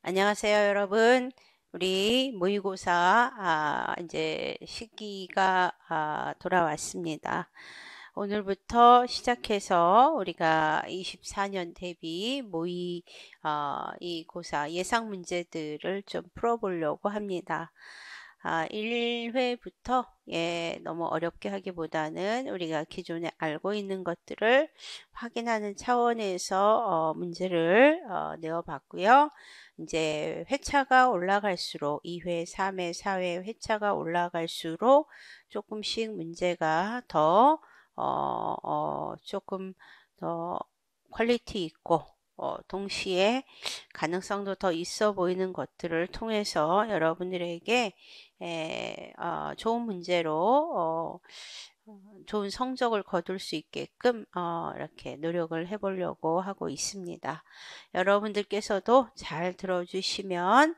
안녕하세요, 여러분. 우리 모의고사 이제 시기가 돌아왔습니다. 오늘부터 시작해서 우리가 24년 대비 모의 이 고사 예상 문제들을 좀 풀어보려고 합니다. 1회부터 너무 어렵게 하기보다는 우리가 기존에 알고 있는 것들을 확인하는 차원에서 문제를 내어봤고요. 이제 회차가 올라갈수록 2회, 3회, 4회 회차가 올라갈수록 조금씩 문제가 더 조금 더 퀄리티 있고 동시에 가능성도 더 있어 보이는 것들을 통해서 여러분들에게 좋은 문제로 좋은 성적을 거둘 수 있게끔 이렇게 노력을 해보려고 하고 있습니다. 여러분들께서도 잘 들어주시면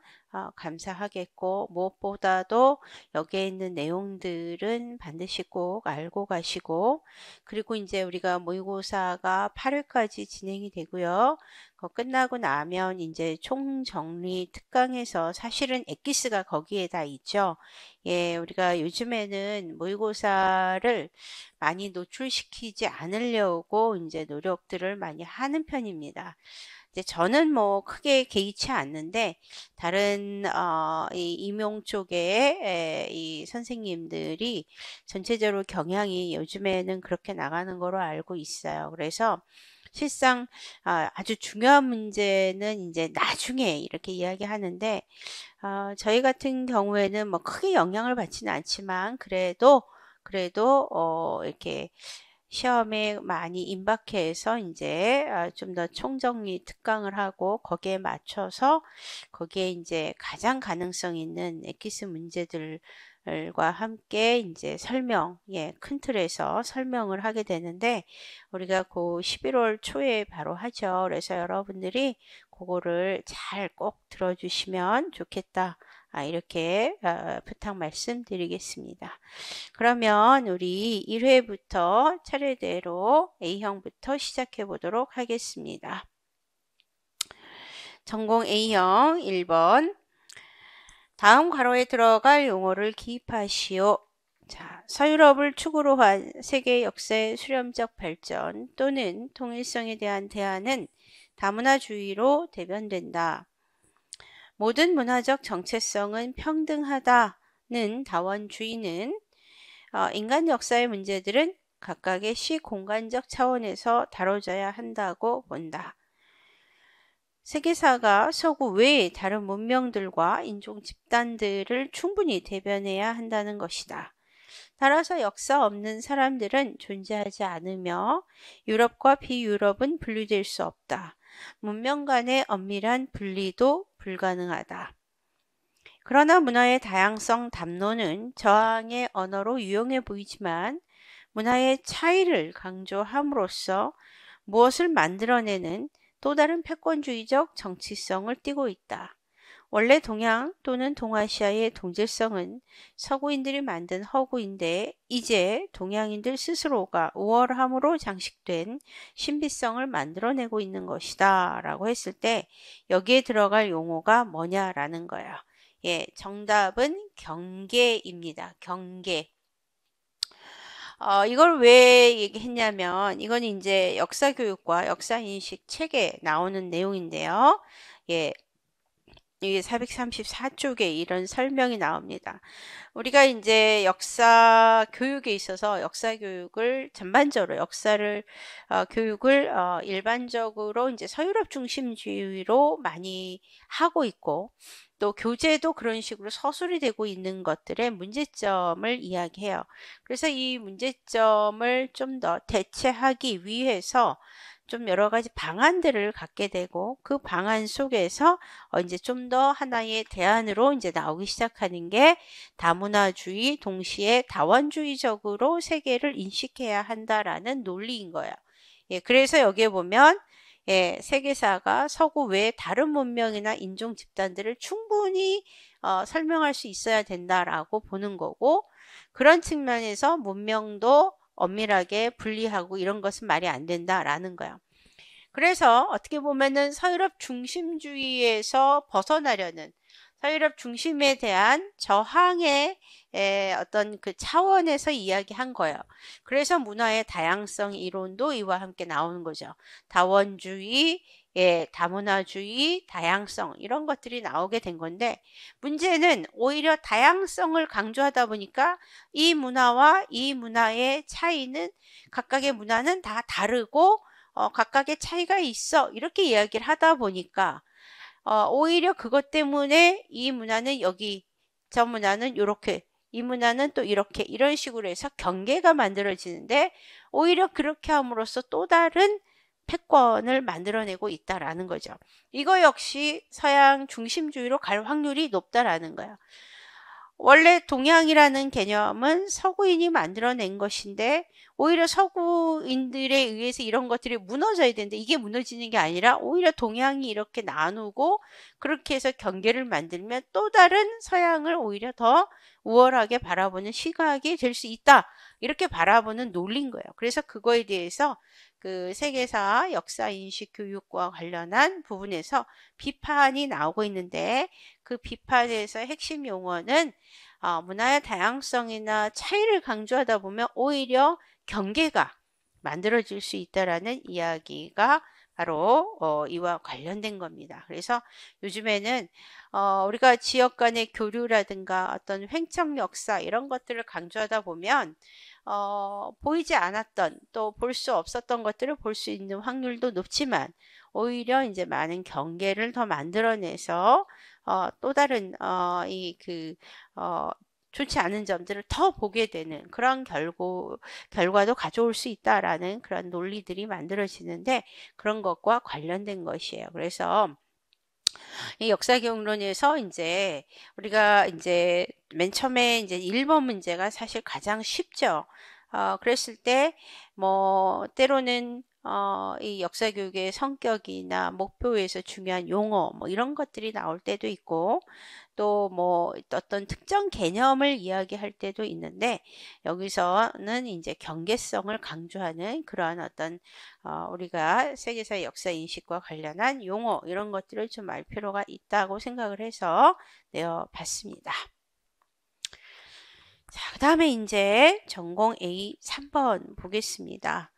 감사하겠고, 무엇보다도 여기에 있는 내용들은 반드시 꼭 알고 가시고, 그리고 이제 우리가 모의고사가 8회까지 진행이 되고요. 끝나고 나면 이제 총정리 특강에서 사실은 엑기스가 거기에 다 있죠. 우리가 요즘에는 모의고사를 많이 노출시키지 않으려고 이제 노력들을 많이 하는 편입니다. 이제 저는 뭐 크게 개의치 않는데 다른 이 임용 쪽에 이 선생님들이 전체적으로 경향이 요즘에는 그렇게 나가는 거로 알고 있어요. 그래서 실상 아주 중요한 문제는 이제 나중에 이렇게 이야기하는데 저희 같은 경우에는 뭐 크게 영향을 받지는 않지만 그래도 이렇게 시험에 많이 임박해서 이제 좀 더 총정리 특강을 하고 거기에 맞춰서 거기에 이제 가장 가능성 있는 엑기스 문제들과 함께 이제 큰 틀에서 설명을 하게 되는데 우리가 그 11월 초에 바로 하죠. 그래서 여러분들이 그거를 잘 꼭 들어주시면 좋겠다. 이렇게 부탁 말씀드리겠습니다. 그러면 우리 1회부터 차례대로 A형부터 시작해 보도록 하겠습니다. 전공 A형 1번. 다음 괄호에 들어갈 용어를 기입하시오. 자, 서유럽을 축으로 한 세계 역사의 수렴적 발전 또는 통일성에 대한 대안은 다문화주의로 대변된다. 모든 문화적 정체성은 평등하다는 다원주의는 인간 역사의 문제들은 각각의 시공간적 차원에서 다뤄져야 한다고 본다. 세계사가 서구 외의 다른 문명들과 인종 집단들을 충분히 대변해야 한다는 것이다. 따라서 역사 없는 사람들은 존재하지 않으며 유럽과 비유럽은 분리될 수 없다. 문명 간의 엄밀한 분리도 불가능하다. 그러나 문화의 다양성 담론은 저항의 언어로 유용해 보이지만 문화의 차이를 강조함으로써 무엇을 만들어내는 또 다른 패권주의적 정치성을 띠고 있다. 원래 동양 또는 동아시아의 동질성은 서구인들이 만든 허구인데 이제 동양인들 스스로가 우월함으로 장식된 신비성을 만들어내고 있는 것이다 라고 했을 때 여기에 들어갈 용어가 뭐냐라는 거예요. 정답은 경계입니다. 경계. 이걸 왜 얘기했냐면 이건 이제 역사교육과 역사인식 책에 나오는 내용인데요. 이게 434쪽에 이런 설명이 나옵니다. 우리가 이제 역사 교육에 있어서 역사 교육을 전반적으로 역사를 교육을 일반적으로 이제 서유럽 중심주의로 많이 하고 있고 또 교재도 그런 식으로 서술이 되고 있는 것들의 문제점을 이야기해요. 그래서 이 문제점을 좀 더 대체하기 위해서 좀 여러 가지 방안들을 갖게 되고 그 방안 속에서 이제 좀 더 하나의 대안으로 이제 나오기 시작하는 게 다문화주의 동시에 다원주의적으로 세계를 인식해야 한다라는 논리인 거예요. 그래서 여기에 보면 세계사가 서구 외의 다른 문명이나 인종 집단들을 충분히 설명할 수 있어야 된다라고 보는 거고 그런 측면에서 문명도 엄밀하게 분리하고 이런 것은 말이 안 된다라는 거예요. 그래서 어떻게 보면은 서유럽 중심주의에서 벗어나려는 서유럽 중심에 대한 저항의 어떤 그 차원에서 이야기한 거예요. 그래서 문화의 다양성 이론도 이와 함께 나오는 거죠. 다원주의, 다문화주의, 다양성 이런 것들이 나오게 된 건데 문제는 오히려 다양성을 강조하다 보니까 이 문화와 이 문화의 차이는 각각의 문화는 다 다르고 각각의 차이가 있어 이렇게 이야기를 하다 보니까 오히려 그것 때문에 이 문화는 여기, 저 문화는 요렇게, 이 문화는 또 이렇게 이런 식으로 해서 경계가 만들어지는데 오히려 그렇게 함으로써 또 다른 패권을 만들어내고 있다라는 거죠. 이거 역시 서양 중심주의로 갈 확률이 높다라는 거예요. 원래 동양이라는 개념은 서구인이 만들어낸 것인데 오히려 서구인들에 의해서 이런 것들이 무너져야 되는데 이게 무너지는 게 아니라 오히려 동양이 이렇게 나누고 그렇게 해서 경계를 만들면 또 다른 서양을 오히려 더 우월하게 바라보는 시각이 될 수 있다. 이렇게 바라보는 논리인 거예요. 그래서 그거에 대해서 그 세계사 역사인식 교육과 관련한 부분에서 비판이 나오고 있는데 그 비판에서 핵심 용어는 문화의 다양성이나 차이를 강조하다 보면 오히려 경계가 만들어질 수 있다라는 이야기가 바로 이와 관련된 겁니다. 그래서 요즘에는 우리가 지역 간의 교류라든가 어떤 횡청 역사 이런 것들을 강조하다 보면 보이지 않았던 또 볼 수 없었던 것들을 볼 수 있는 확률도 높지만 오히려 이제 많은 경계를 더 만들어내서 또 다른 좋지 않은 점들을 더 보게 되는 그런 결과도 가져올 수 있다라는 그런 논리들이 만들어지는데 그런 것과 관련된 것이에요. 그래서 이 역사교육론에서 이제 우리가 이제 맨 처음에 이제 1번 문제가 사실 가장 쉽죠. 그랬을 때 뭐 때로는 이 역사교육의 성격이나 목표에서 중요한 용어 뭐 이런 것들이 나올 때도 있고 또 뭐 어떤 특정 개념을 이야기할 때도 있는데 여기서는 이제 경계성을 강조하는 그러한 어떤 우리가 세계사의 역사 인식과 관련한 용어 이런 것들을 좀 알 필요가 있다고 생각을 해서 내어봤습니다. 자, 그 다음에 이제 전공 A 3번 보겠습니다.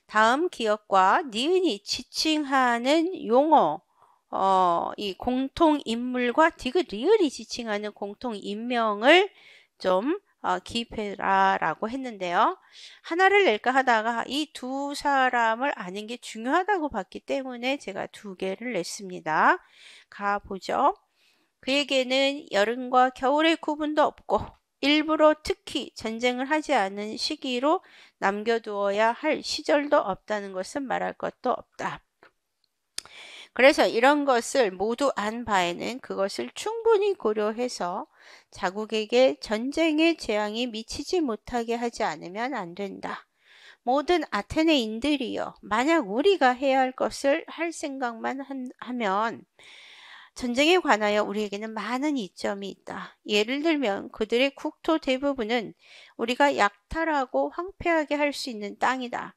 다음 기억과 니은이 지칭하는 용어 이 공통인물과 디귿 리을이 지칭하는 공통인명을 좀 기입해라 라고 했는데요. 하나를 낼까 하다가 이 두 사람을 아는 게 중요하다고 봤기 때문에 제가 두 개를 냈습니다. 가보죠. 그에게는 여름과 겨울의 구분도 없고 일부러 특히 전쟁을 하지 않은 시기로 남겨두어야 할 시절도 없다는 것은 말할 것도 없다. 그래서 이런 것을 모두 안 바에는 그것을 충분히 고려해서 자국에게 전쟁의 재앙이 미치지 못하게 하지 않으면 안 된다. 모든 아테네인들이여, 만약 우리가 해야 할 것을 할 생각만 하면 전쟁에 관하여 우리에게는 많은 이점이 있다. 예를 들면 그들의 국토 대부분은 우리가 약탈하고 황폐하게 할 수 있는 땅이다.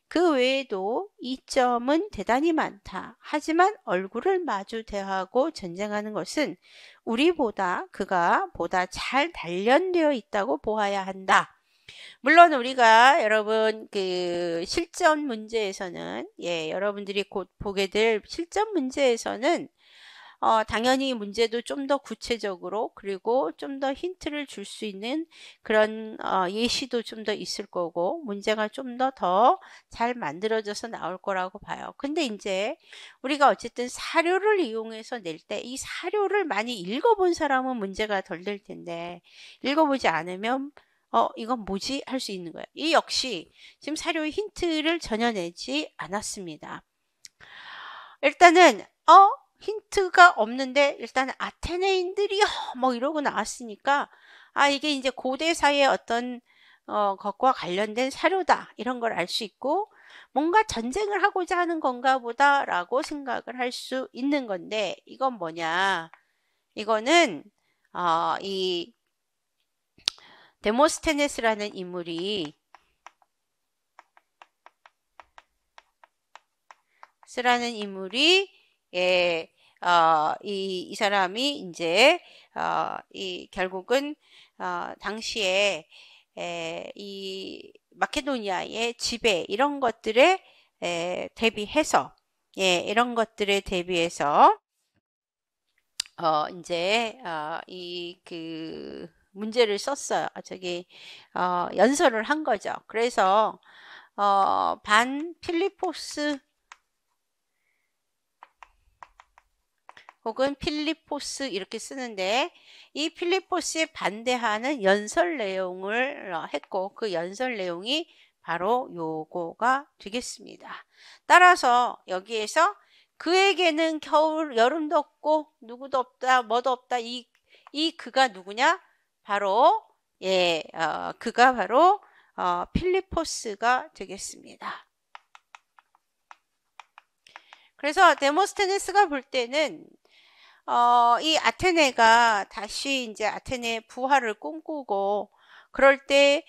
그 외에도 이점은 대단히 많다. 하지만 얼굴을 마주 대하고 전쟁하는 것은 그가 보다 잘 단련되어 있다고 보아야 한다. 물론 우리가 여러분 그 실전 문제에서는 여러분들이 곧 보게 될 실전 문제에서는 당연히 문제도 좀 더 구체적으로 그리고 좀 더 힌트를 줄 수 있는 그런 예시도 좀 더 있을 거고 문제가 좀 더 잘 만들어져서 나올 거라고 봐요. 근데 이제 우리가 어쨌든 사료를 이용해서 낼 때 이 사료를 많이 읽어본 사람은 문제가 덜 될 텐데 읽어보지 않으면 이건 뭐지? 할 수 있는 거예요. 이 역시 지금 사료의 힌트를 전혀 내지 않았습니다. 일단은 힌트가 없는데 일단 아테네인들이 뭐 이러고 나왔으니까 이게 이제 고대사의 어떤 것과 관련된 사료다 이런 걸 알 수 있고 뭔가 전쟁을 하고자 하는 건가 보다라고 생각을 할 수 있는 건데 이건 뭐냐 이거는 이 데모스테네스라는 인물이 데모스테네스라는 인물이 이 사람이 이제 이 결국은 당시에 이 마케도니아의 지배 이런 것들에 대비해서 이런 것들에 대비해서 이제 이 그 문제를 썼어요. 저기 연설을 한 거죠. 그래서 반 필리포스 혹은 필리포스 이렇게 쓰는데 이 필리포스에 반대하는 연설 내용을 했고 그 연설 내용이 바로 요거가 되겠습니다. 따라서 여기에서 그에게는 겨울 여름도 없고 누구도 없다 뭐도 없다 이 그가 누구냐? 바로 그가 바로 필리포스가 되겠습니다. 그래서 데모스테네스가 볼 때는 이 아테네가 다시 이제 아테네의 부활을 꿈꾸고 그럴 때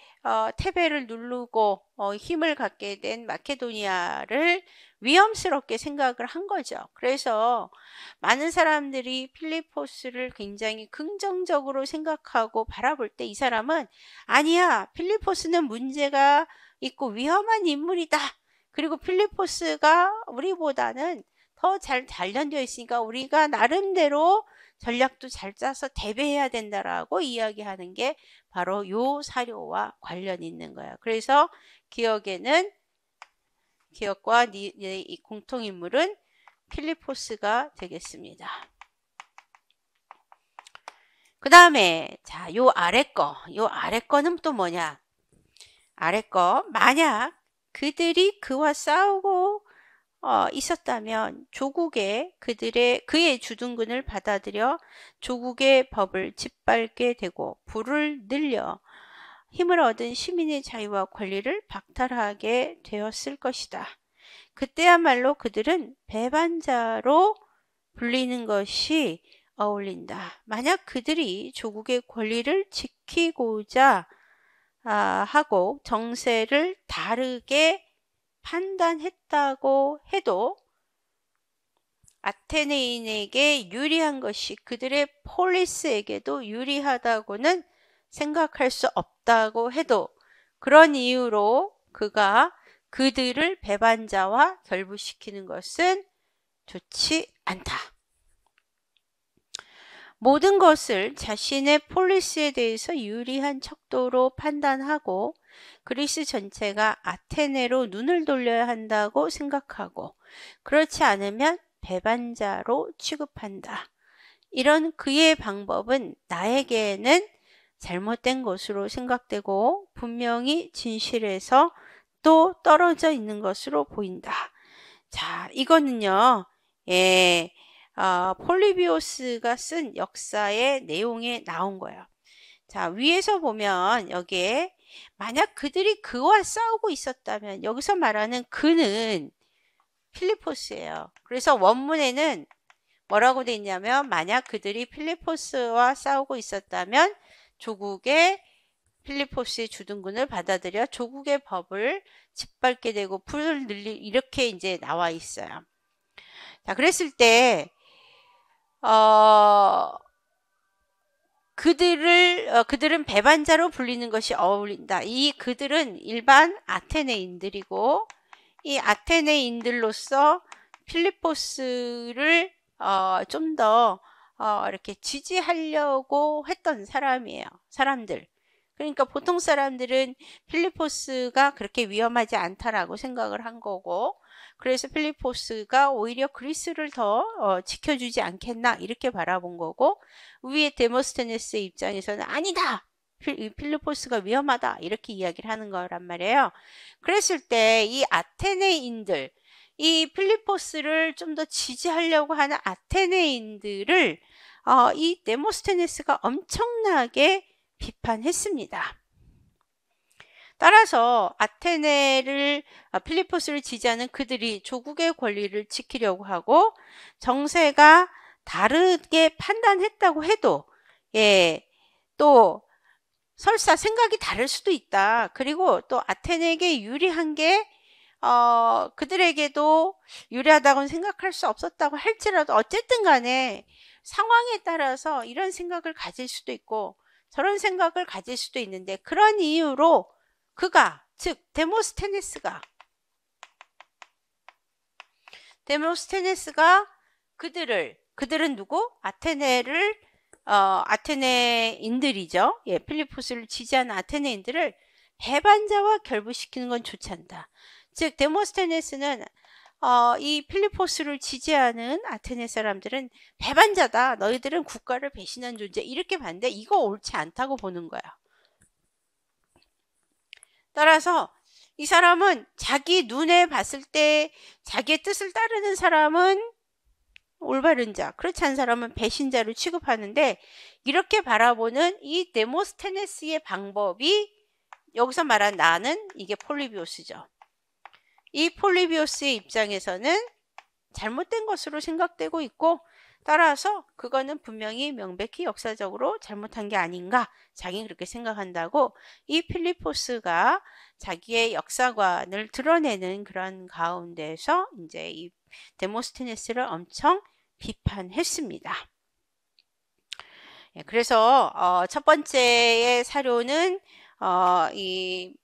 테베를 누르고 힘을 갖게 된 마케도니아를 위험스럽게 생각을 한 거죠. 그래서 많은 사람들이 필리포스를 굉장히 긍정적으로 생각하고 바라볼 때 이 사람은 아니야, 필리포스는 문제가 있고 위험한 인물이다. 그리고 필리포스가 우리보다는 더 잘 단련되어 있으니까 우리가 나름대로 전략도 잘 짜서 대비해야 된다라고 이야기하는 게 바로 요 사료와 관련이 있는 거예요. 그래서 기억과 이 공통인물은 필리포스가 되겠습니다. 그 다음에 자, 요 아래 거는 또 뭐냐? 아래 거 만약 그들이 그와 싸우고 있었다면 조국의 그의 주둔군을 받아들여 조국의 법을 짓밟게 되고 부를 늘려 힘을 얻은 시민의 자유와 권리를 박탈하게 되었을 것이다. 그때야말로 그들은 배반자로 불리는 것이 어울린다. 만약 그들이 조국의 권리를 지키고자 하고 정세를 다르게 판단했다고 해도 아테네인에게 유리한 것이 그들의 폴리스에게도 유리하다고는 생각할 수 없다고 해도 그런 이유로 그가 그들을 배반자와 결부시키는 것은 좋지 않다. 모든 것을 자신의 폴리스에 대해서 유리한 척도로 판단하고 그리스 전체가 아테네로 눈을 돌려야 한다고 생각하고 그렇지 않으면 배반자로 취급한다. 이런 그의 방법은 나에게는 잘못된 것으로 생각되고 분명히 진실에서 또 떨어져 있는 것으로 보인다. 자, 이거는요. 폴리비오스가 쓴 역사의 내용에 나온 거예요. 자, 위에서 보면 여기에 만약 그들이 그와 싸우고 있었다면 여기서 말하는 그는 필리포스예요. 그래서 원문에는 뭐라고 돼 있냐면 만약 그들이 필리포스와 싸우고 있었다면 조국의 필리포스의 주둔군을 받아들여 조국의 법을 짓밟게 되고 불을 늘리 이렇게 이제 나와 있어요. 자, 그랬을 때 그들은 배반자로 불리는 것이 어울린다. 이 그들은 일반 아테네인들이고 이 아테네인들로서 필리포스를 좀 더 이렇게 지지하려고 했던 사람들. 그러니까 보통 사람들은 필리포스가 그렇게 위험하지 않다라고 생각을 한 거고 그래서 필리포스가 오히려 그리스를 더 지켜주지 않겠나 이렇게 바라본 거고 위에 데모스테네스의 입장에서는 아니다. 필리포스가 위험하다 이렇게 이야기를 하는 거란 말이에요. 그랬을 때 이 아테네인들 이 필리포스를 좀 더 지지하려고 하는 아테네인들을 이 데모스테네스가 엄청나게 비판했습니다. 따라서 필리포스를 지지하는 그들이 조국의 권리를 지키려고 하고 정세가 다르게 판단했다고 해도 또 설사 생각이 다를 수도 있다. 그리고 또 아테네에게 유리한 게 그들에게도 유리하다고는 생각할 수 없었다고 할지라도 어쨌든 간에 상황에 따라서 이런 생각을 가질 수도 있고 저런 생각을 가질 수도 있는데 그런 이유로 그가 즉 데모스테네스가 그들은 누구? 아테네인들이죠. 예, 필리포스를 지지하는 아테네인들을 배반자와 결부시키는 건 좋지 않다. 즉 데모스테네스는 이 필리포스를 지지하는 아테네 사람들은 배반자다. 너희들은 국가를 배신한 존재. 이렇게 봤는데 이거 옳지 않다고 보는 거야. 따라서 이 사람은 자기 눈에 봤을 때 자기의 뜻을 따르는 사람은 올바른 자, 그렇지 않은 사람은 배신자로 취급하는데 이렇게 바라보는 이 데모스테네스의 방법이 여기서 말한 나는 이게 폴리비오스죠. 이 폴리비오스의 입장에서는 잘못된 것으로 생각되고 있고 따라서 그거는 분명히 명백히 역사적으로 잘못한 게 아닌가 자기는 그렇게 생각한다고 이 필리포스가 자기의 역사관을 드러내는 그런 가운데서 이제 이 데모스테네스를 엄청 비판했습니다. 그래서 첫 번째의 사료는 이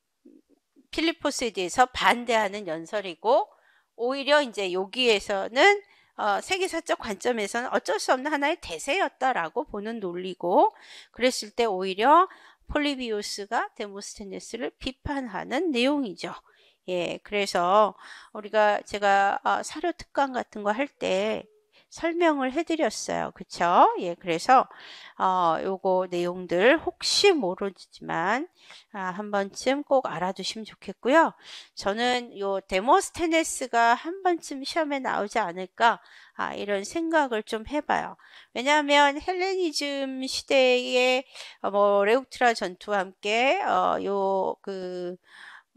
필리포스에 대해서 반대하는 연설이고 오히려 이제 여기에서는 세계사적 관점에서는 어쩔 수 없는 하나의 대세였다라고 보는 논리고 그랬을 때 오히려 폴리비오스가 데모스테네스를 비판하는 내용이죠. 예, 그래서 제가 사료 특강 같은 거 할 때 설명을 해드렸어요. 그쵸? 예, 그래서 요거 내용들 혹시 모르지만 한 번쯤 꼭 알아두시면 좋겠고요. 저는 요 데모스테네스가 한 번쯤 시험에 나오지 않을까 이런 생각을 좀 해봐요. 왜냐하면 헬레니즘 시대에 레우트라 전투와 함께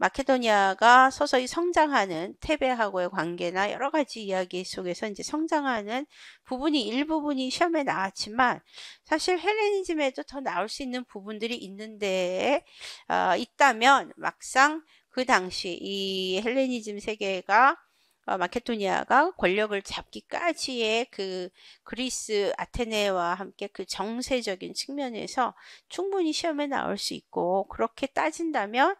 마케도니아가 서서히 성장하는 테베하고의 관계나 여러 가지 이야기 속에서 이제 성장하는 일부분이 시험에 나왔지만 사실 헬레니즘에도 더 나올 수 있는 부분들이 있는데 있다면 막상 그 당시 이 헬레니즘 세계가 마케도니아가 권력을 잡기까지의 그 그리스 아테네와 함께 그 정세적인 측면에서 충분히 시험에 나올 수 있고 그렇게 따진다면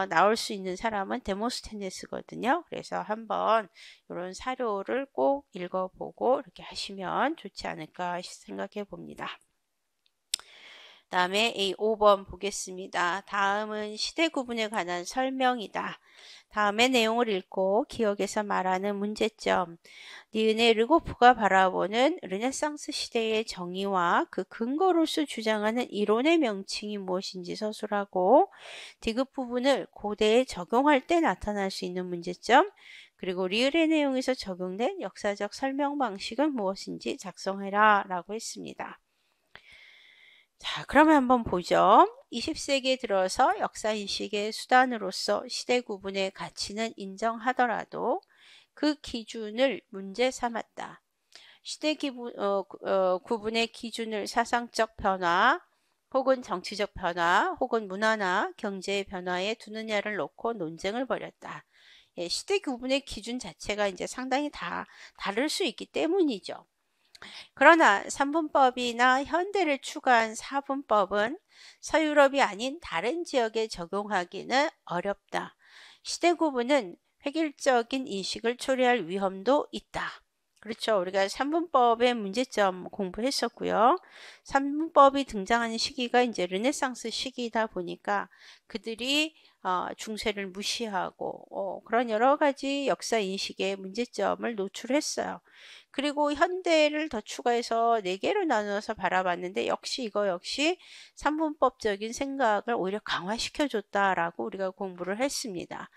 나올 수 있는 사람은 데모스테네스거든요. 그래서 한번 이런 사료를 꼭 읽어보고 이렇게 하시면 좋지 않을까 생각해 봅니다. 다음에 이 5번 보겠습니다. 다음은 시대 구분에 관한 설명이다. 다음의 내용을 읽고 기억에서 말하는 문제점. 니은의 르고프가 바라보는 르네상스 시대의 정의와 그 근거로서 주장하는 이론의 명칭이 무엇인지 서술하고 디귿 부분을 고대에 적용할 때 나타날 수 있는 문제점 그리고 리을의 내용에서 적용된 역사적 설명 방식은 무엇인지 작성해라 라고 했습니다. 자, 그러면 한번 보죠. 20세기에 들어서 역사인식의 수단으로서 시대 구분의 가치는 인정하더라도 그 기준을 문제 삼았다. 시대 구분의 기준을 사상적 변화 혹은 정치적 변화 혹은 문화나 경제의 변화에 두느냐를 놓고 논쟁을 벌였다. 예, 시대 구분의 기준 자체가 이제 상당히 다를 수 있기 때문이죠. 그러나 3분법이나 현대를 추가한 4분법은 서유럽이 아닌 다른 지역에 적용하기는 어렵다. 시대 구분은 획일적인 인식을 초래할 위험도 있다. 그렇죠. 우리가 3분법의 문제점 공부했었고요. 3분법이 등장하는 시기가 이제 르네상스 시기이다 보니까 그들이 중세를 무시하고 그런 여러 가지 역사 인식의 문제점을 노출했어요. 그리고 현대를 더 추가해서 4개로 나누어서 바라봤는데 이거 역시 3분법적인 생각을 오히려 강화시켜줬다라고 우리가 공부를 했습니다.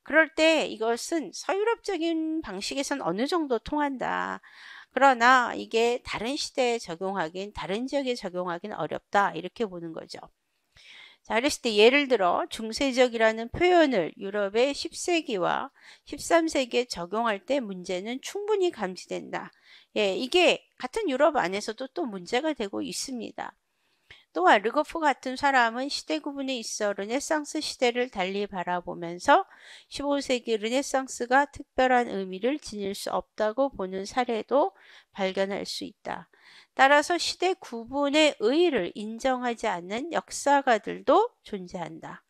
그럴 때 이것은 서유럽적인 방식에선 어느 정도 통한다. 그러나 이게 다른 시대에 적용하긴 다른 지역에 적용하긴 어렵다. 이렇게 보는 거죠. 자, 그랬을 때 예를 들어 중세적이라는 표현을 유럽의 10세기와 13세기에 적용할 때 문제는 충분히 감지된다. 예, 이게 같은 유럽 안에서도 또 문제가 되고 있습니다. 또한 르고프 같은 사람은 시대 구분에 있어 르네상스 시대를 달리 바라보면서 15세기 르네상스가 특별한 의미를 지닐 수 없다고 보는 사례도 발견할 수 있다. 따라서 시대 구분의 의의를 인정하지 않는 역사가들도 존재한다.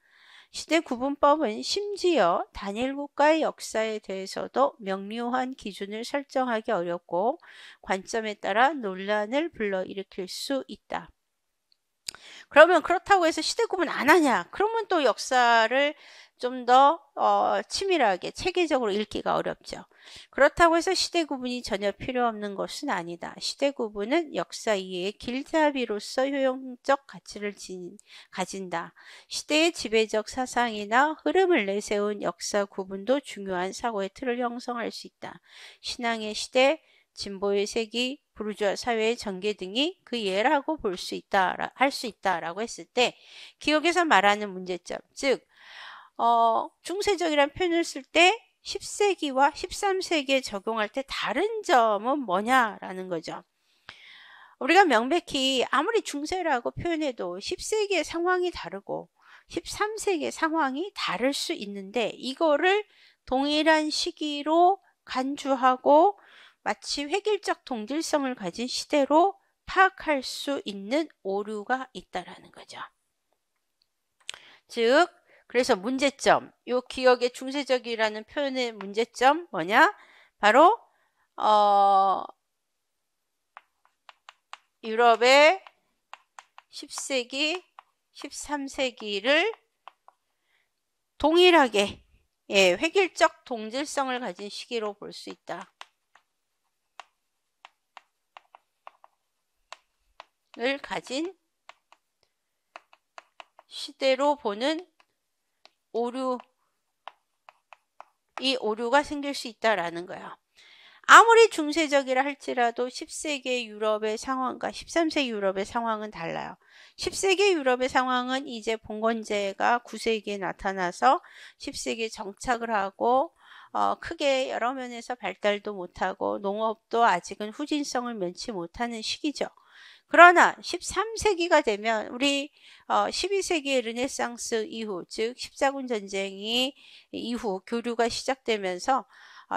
시대 구분법은 심지어 단일 국가의 역사에 대해서도 명료한 기준을 설정하기 어렵고 관점에 따라 논란을 불러일으킬 수 있다. 그러면 그렇다고 해서 시대 구분 안 하냐? 그러면 또 역사를 좀 더 치밀하게 체계적으로 읽기가 어렵죠. 그렇다고 해서 시대 구분이 전혀 필요 없는 것은 아니다. 시대 구분은 역사 이해의 길잡이로서 효용적 가치를 가진다. 시대의 지배적 사상이나 흐름을 내세운 역사 구분도 중요한 사고의 틀을 형성할 수 있다. 신앙의 시대, 진보의 세기, 부르주아 사회의 전개 등이 그 예라고 볼 수 있다, 할 수 있다라고 했을 때 기억에서 말하는 문제점, 즉 중세적이라는 표현을 쓸 때 10세기와 13세기에 적용할 때 다른 점은 뭐냐라는 거죠. 우리가 명백히 아무리 중세라고 표현해도 10세기의 상황이 다르고 13세기의 상황이 다를 수 있는데 이거를 동일한 시기로 간주하고 마치 획일적 동질성을 가진 시대로 파악할 수 있는 오류가 있다라는 거죠. 즉 그래서 문제점, 요 기억의 중세적이라는 표현의 문제점 뭐냐? 바로 유럽의 10세기, 13세기를 동일하게 획일적 동질성을 가진 시기로 볼 수 있다. 을 가진 시대로 보는 이 오류가 생길 수 있다라는 거예요. 아무리 중세적이라 할지라도 10세기 유럽의 상황과 13세기 유럽의 상황은 달라요. 10세기 유럽의 상황은 이제 봉건제가 9세기에 나타나서 10세기에 정착을 하고 크게 여러 면에서 발달도 못하고 농업도 아직은 후진성을 면치 못하는 시기죠. 그러나 13세기가 되면 우리 12세기의 르네상스 이후, 즉 십자군 전쟁이 이후 교류가 시작되면서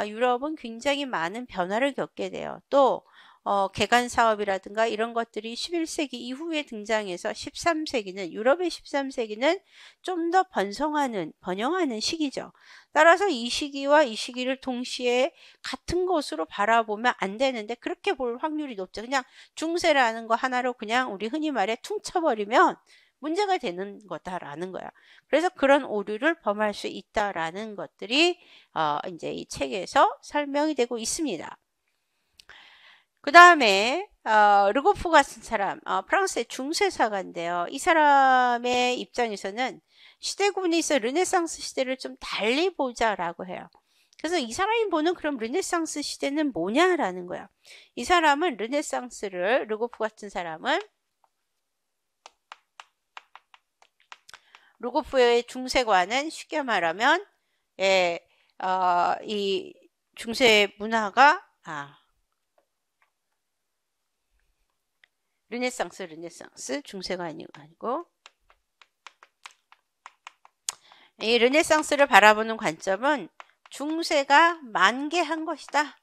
유럽은 굉장히 많은 변화를 겪게 돼요. 또 개간 사업이라든가 이런 것들이 11세기 이후에 등장해서 13세기는 유럽의 13세기는 좀 더 번영하는 시기죠. 따라서 이 시기와 이 시기를 동시에 같은 것으로 바라보면 안 되는데 그렇게 볼 확률이 높죠. 그냥 중세라는 거 하나로 그냥 우리 흔히 말해 퉁쳐버리면 문제가 되는 거다라는 거야. 그래서 그런 오류를 범할 수 있다라는 것들이 이제 이 책에서 설명이 되고 있습니다. 그 다음에 르고프 같은 사람, 프랑스의 중세사가인데요. 이 사람의 입장에서는 시대 구분에 있어 르네상스 시대를 좀 달리 보자라고 해요. 그래서 이 사람이 보는 그럼 르네상스 시대는 뭐냐라는 거야. 이 사람은 르고프 같은 사람은 르고프의 중세관은 쉽게 말하면 이 중세 문화가 르네상스 중세가 아니고 이 르네상스를 바라보는 관점은 중세가 만개한 것이다.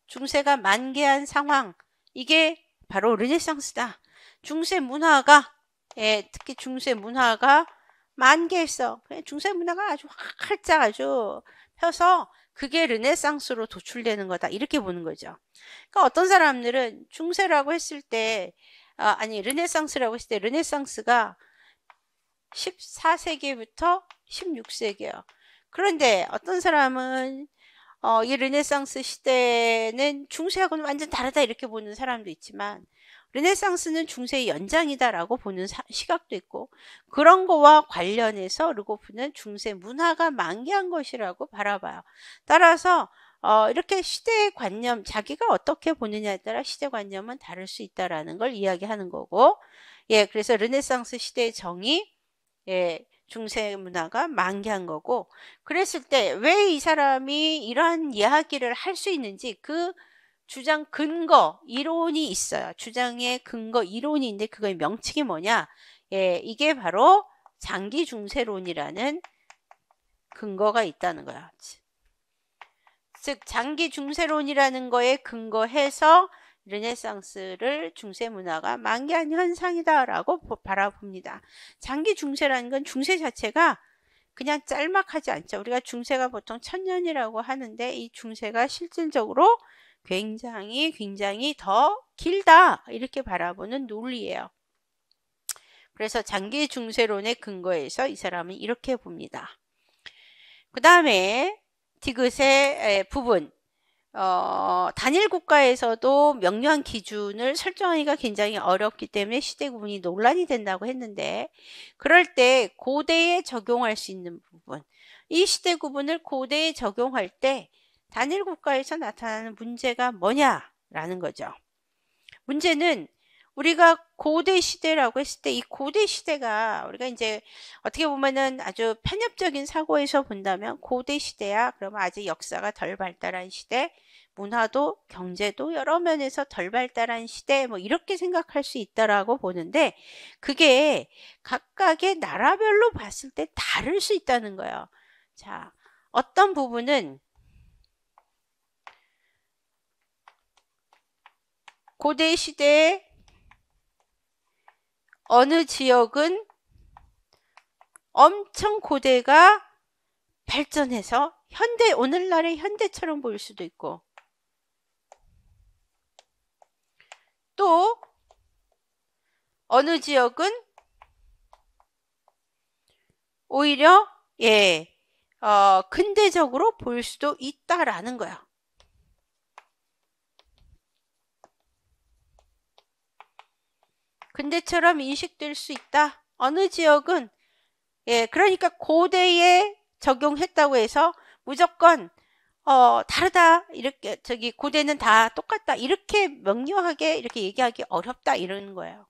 중세가 만개한 상황, 이게 바로 르네상스다. 중세 문화가 특히 중세 문화가 만개했어. 중세 문화가 아주 활짝 아주 펴서 그게 르네상스로 도출되는 거다. 이렇게 보는 거죠. 그러니까 어떤 사람들은 중세라고 했을 때 르네상스라고 했을 때 르네상스가 14세기부터 16세기예요. 그런데 어떤 사람은 이 르네상스 시대는 중세하고는 완전 다르다 이렇게 보는 사람도 있지만 르네상스는 중세의 연장이다라고 보는 시각도 있고 그런 거와 관련해서 르고프는 중세 문화가 만개한 것이라고 바라봐요. 따라서 이렇게 시대의 관념, 자기가 어떻게 보느냐에 따라 시대관념은 다를 수 있다라는 걸 이야기하는 거고 그래서 르네상스 시대의 정의 중세 문화가 만개한 거고 그랬을 때 왜 이 사람이 이러한 이야기를 할 수 있는지 그 주장 근거, 이론이 있어요. 주장의 근거, 이론이 있는데 그거의 명칭이 뭐냐? 예, 이게 바로 장기 중세론이라는 근거가 있다는 거야. 즉 장기 중세론이라는 거에 근거해서 르네상스를 중세 문화가 만개한 현상이다라고 바라봅니다. 장기 중세라는 건 중세 자체가 그냥 짤막하지 않죠. 우리가 중세가 보통 1000년이라고 하는데 이 중세가 실질적으로 굉장히 더 길다 이렇게 바라보는 논리예요. 그래서 장기 중세론의 근거에서 이 사람은 이렇게 봅니다. 그 다음에 디귿의 부분, 단일 국가에서도 명료한 기준을 설정하기가 굉장히 어렵기 때문에 시대 구분이 논란이 된다고 했는데, 그럴 때 고대에 적용할 수 있는 부분, 이 시대 구분을 고대에 적용할 때 단일 국가에서 나타나는 문제가 뭐냐라는 거죠. 문제는 우리가 고대 시대라고 했을 때 이 고대 시대가 우리가 이제 어떻게 보면은 아주 편협적인 사고에서 본다면 고대 시대야 그러면 아직 역사가 덜 발달한 시대, 문화도 경제도 여러 면에서 덜 발달한 시대 뭐 이렇게 생각할 수 있다라고 보는데 그게 각각의 나라별로 봤을 때 다를 수 있다는 거예요. 자, 어떤 부분은 고대 시대에 어느 지역은 엄청 고대가 발전해서 오늘날의 현대처럼 보일 수도 있고 또 어느 지역은 오히려 근대적으로 보일 수도 있다라는 거야. 근대처럼 인식될 수 있다. 어느 지역은 그러니까 고대에 적용했다고 해서 무조건 다르다 이렇게 고대는 다 똑같다 이렇게 명료하게 이렇게 얘기하기 어렵다 이러는 거예요.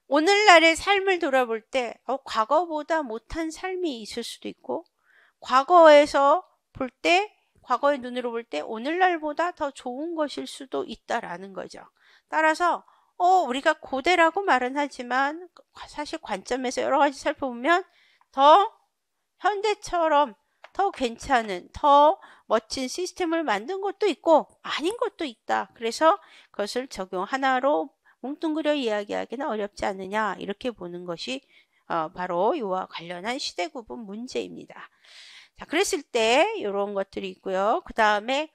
오늘날의 삶을 돌아볼 때 과거보다 못한 삶이 있을 수도 있고 과거에서 볼 때 과거의 눈으로 볼 때 오늘날보다 더 좋은 것일 수도 있다라는 거죠. 따라서 우리가 고대라고 말은 하지만 사실 관점에서 여러 가지 살펴보면 더 현대처럼 더 괜찮은 더 멋진 시스템을 만든 것도 있고 아닌 것도 있다. 그래서 그것을 적용 하나로 뭉뚱그려 이야기하기는 어렵지 않느냐 이렇게 보는 것이 바로 이와 관련한 시대 구분 문제입니다. 자, 그랬을 때 이런 것들이 있고요. 그 다음에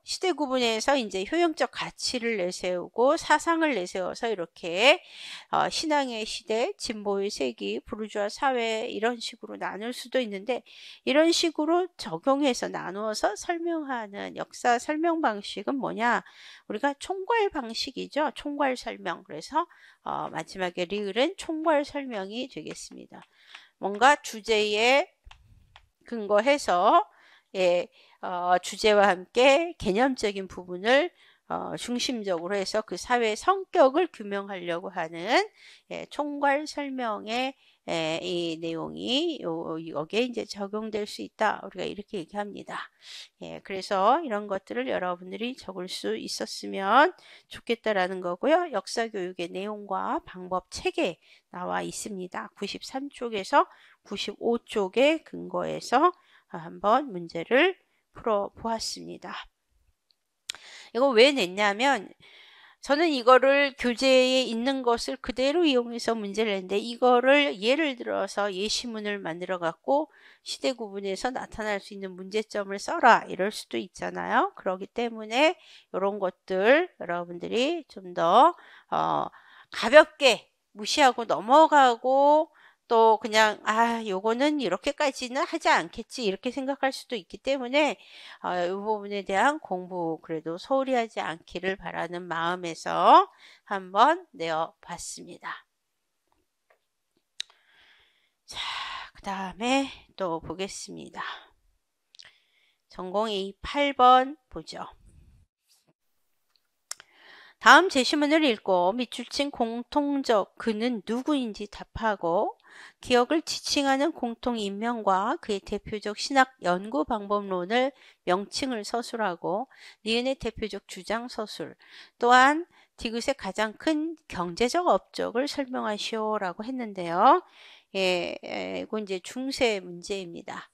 시대 구분에서 이제 효용적 가치를 내세우고 사상을 내세워서 이렇게 신앙의 시대, 진보의 세기, 부르주아 사회 이런 식으로 나눌 수도 있는데 이런 식으로 적용해서 나누어서 설명하는 역사 설명 방식은 뭐냐? 우리가 총괄 방식이죠. 총괄 설명. 그래서 마지막에 리을은 총괄 설명이 되겠습니다. 뭔가 주제에 근거해서 주제와 함께 개념적인 부분을 중심적으로 해서 그 사회의 성격을 규명하려고 하는 총괄 설명의 이 내용이 여기에 이제 적용될 수 있다. 우리가 이렇게 얘기합니다. 그래서 이런 것들을 여러분들이 적을 수 있었으면 좋겠다라는 거고요. 역사교육의 내용과 방법 책에 나와 있습니다. 93쪽에서 95쪽에 근거해서 한번 문제를 풀어보았습니다. 이거 왜 냈냐면 저는 이거를 교재에 있는 것을 그대로 이용해서 문제를 냈는데 이거를 예를 들어서 예시문을 만들어 갖고 시대 구분에서 나타날 수 있는 문제점을 써라 이럴 수도 있잖아요. 그렇기 때문에 이런 것들 여러분들이 좀 더 가볍게 무시하고 넘어가고 또 그냥 요거는 이렇게까지는 하지 않겠지 이렇게 생각할 수도 있기 때문에 이 부분에 대한 공부 그래도 소홀히 하지 않기를 바라는 마음에서 한번 내어봤습니다. 자, 그 다음에 또 보겠습니다. 전공 A 8번 보죠. 다음 제시문을 읽고 밑줄 친 공통적 그는 누구인지 답하고 기억을 지칭하는 공통 인명과 그의 대표적 신학 연구 방법론을 명칭을 서술하고 니은의 대표적 주장 서술, 또한 디귿의 가장 큰 경제적 업적을 설명하시오라고 했는데요. 이건 이제 중세 문제입니다.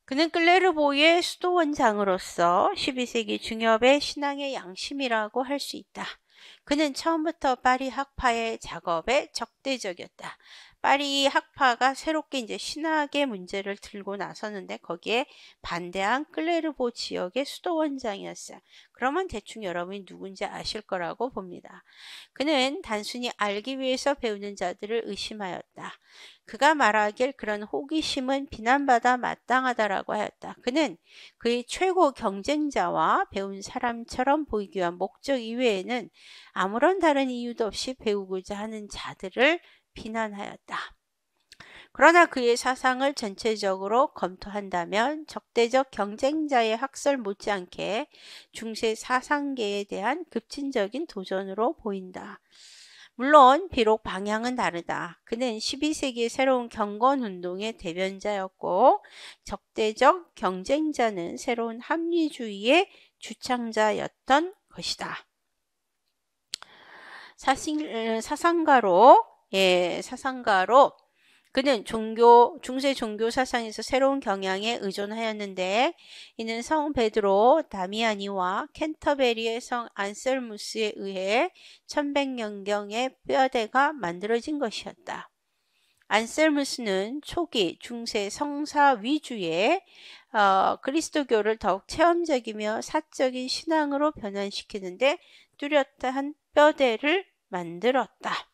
그는 클레르보이의 수도원장으로서 12세기 중엽의 신앙의 양심이라고 할 수 있다. 그는 처음부터 파리 학파의 작업에 적대적이었다. 파리 학파가 새롭게 이제 신학의 문제를 들고 나섰는데 거기에 반대한 클레르보 지역의 수도원장이었어요. 그러면 대충 여러분이 누군지 아실 거라고 봅니다. 그는 단순히 알기 위해서 배우는 자들을 의심하였다. 그가 말하길 그런 호기심은 비난받아 마땅하다라고 하였다. 그는 그의 최고 경쟁자와 배운 사람처럼 보이기 위한 목적 이외에는 아무런 다른 이유도 없이 배우고자 하는 자들을 비난하였다. 그러나 그의 사상을 전체적으로 검토한다면 적대적 경쟁자의 학설 못지않게 중세 사상계에 대한 급진적인 도전으로 보인다. 물론 비록 방향은 다르다. 그는 12세기의 새로운 경건운동의 대변자였고 적대적 경쟁자는 새로운 합리주의의 주창자였던 것이다. 사상가로 그는 중세 종교 사상에서 새로운 경향에 의존하였는데 이는 성 베드로 다미아니와 캔터베리의 성 안셀무스에 의해 1100년경의 뼈대가 만들어진 것이었다. 안셀무스는 초기 중세 성사 위주의 그리스도교를 더욱 체험적이며 사적인 신앙으로 변환시키는데 뚜렷한 뼈대를 만들었다.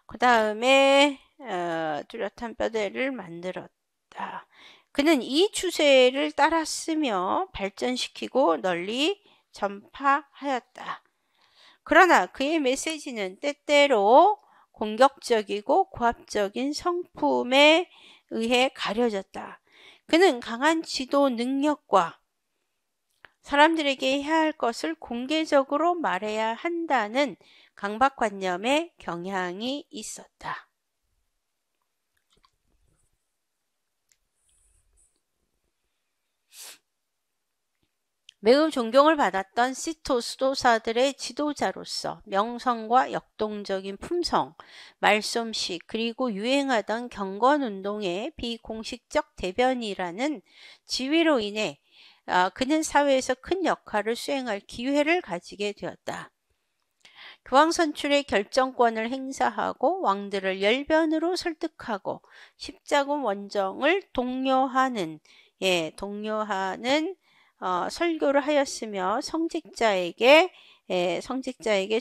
그 다음에 뚜렷한 뼈대를 만들었다. 그는 이 추세를 따랐으며 발전시키고 널리 전파하였다. 그러나 그의 메시지는 때때로 공격적이고 고압적인 성품에 의해 가려졌다. 그는 강한 지도 능력과 사람들에게 해야 할 것을 공개적으로 말해야 한다는 강박관념의 경향이 있었다. 매우 존경을 받았던 시토 수도사들의 지도자로서 명성과 역동적인 품성, 말솜씨 그리고 유행하던 경건운동의 비공식적 대변이라는 지위로 인해 그는 사회에서 큰 역할을 수행할 기회를 가지게 되었다. 교황 선출의 결정권을 행사하고 왕들을 열변으로 설득하고 십자군 원정을 독려하는 설교를 하였으며 성직자에게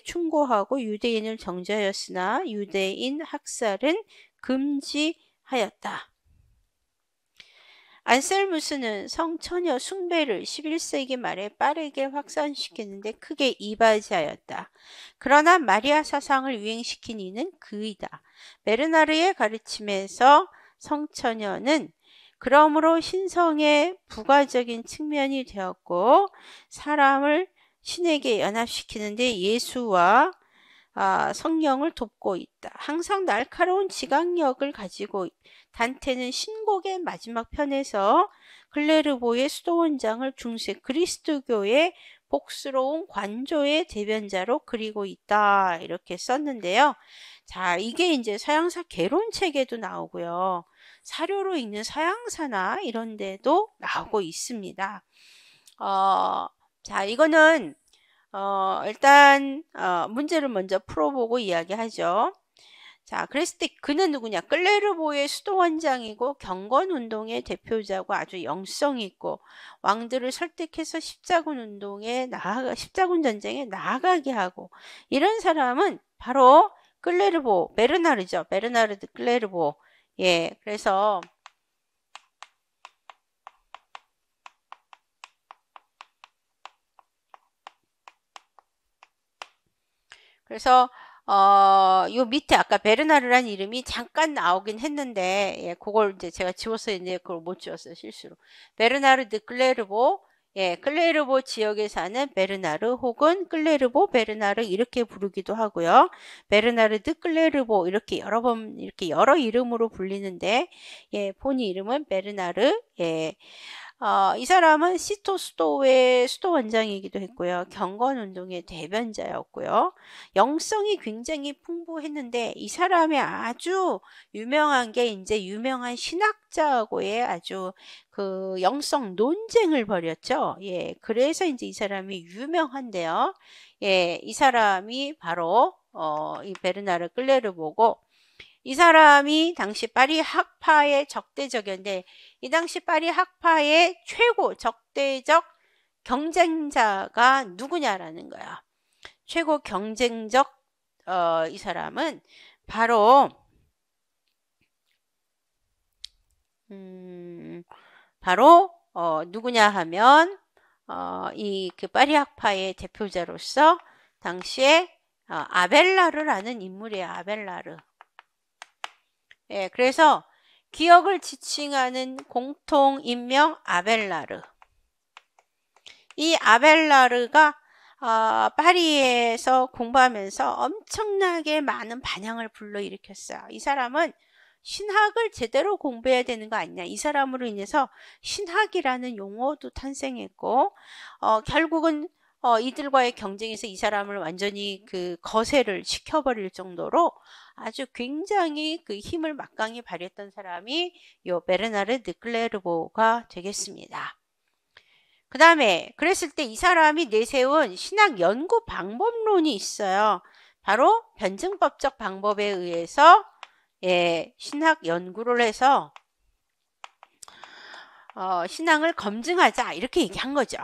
충고하고 유대인을 정죄하였으나 유대인 학살은 금지하였다. 안셀무스는 성처녀 숭배를 11세기 말에 빠르게 확산시키는데 크게 이바지하였다. 그러나 마리아 사상을 유행시킨 이는 그이다. 베르나르의 가르침에서 성처녀는 그러므로 신성의 부가적인 측면이 되었고 사람을 신에게 연합시키는데 예수와 성령을 돕고 있다. 항상 날카로운 지각력을 가지고 단테는 신곡의 마지막 편에서 클레르보의 수도원장을 중세 그리스도교의 복스러운 관조의 대변자로 그리고 있다. 이렇게 썼는데요. 자, 이게 이제 서양사 개론책에도 나오고요. 사료로 읽는 서양사나 이런 데도 나오고 있습니다. 자, 이거는 일단 문제를 먼저 풀어보고 이야기하죠. 자, 그랬을 때 그는 누구냐? 클레르보의 수도원장이고 경건운동의 대표자고 아주 영성 있고 왕들을 설득해서 십자군 전쟁에 나아가게 하고 이런 사람은 바로 클레르보, 베르나르죠. 베르나르드 클레르보. 그래서 요 밑에 아까 베르나르란 이름이 잠깐 나오긴 했는데, 그걸 이제 제가 지웠어요. 이제 그걸 못 지웠어요. 실수로. 베르나르 드 클레르보, 예, 클레르보 지역에 사는 베르나르 혹은 클레르보 베르나르 이렇게 부르기도 하고요. 베르나르드 클레르보 이렇게 여러 번 이렇게 여러 이름으로 불리는데 예, 본인 이름은 베르나르. 예. 이 사람은 시토 수도의 수도 원장이기도 했고요. 경건운동의 대변자였고요. 영성이 굉장히 풍부했는데 이 사람의 아주 유명한 게 이제 유명한 신학자하고의 아주 그 영성 논쟁을 벌였죠. 예, 그래서 이제 이 사람이 유명한데요. 예, 이 사람이 바로 이 베르나르 클레르보고 이 사람이 당시 파리 학파의 적대적이었는데 이 당시 파리 학파의 최고 적대적 경쟁자가 누구냐라는 거야. 최고 경쟁적 이 사람은 바로 누구냐 하면 이 그 파리 학파의 대표자로서 당시에 아벨라르라는 인물이에요. 아벨라르. 예, 그래서 기억을 지칭하는 공통 인명 아벨라르. 이 아벨라르가 파리에서 공부하면서 엄청나게 많은 반향을 불러일으켰어요. 이 사람은 신학을 제대로 공부해야 되는 거 아니냐. 이 사람으로 인해서 신학이라는 용어도 탄생했고 결국은 이들과의 경쟁에서 이 사람을 완전히 그 거세를 시켜버릴 정도로 아주 굉장히 그 힘을 막강히 발휘했던 사람이 요 베르나르 드클레르보가 되겠습니다. 그 다음에 그랬을 때 이 사람이 내세운 신학 연구 방법론이 있어요. 바로 변증법적 방법에 의해서 예, 신학 연구를 해서 신앙을 검증하자 이렇게 얘기한 거죠.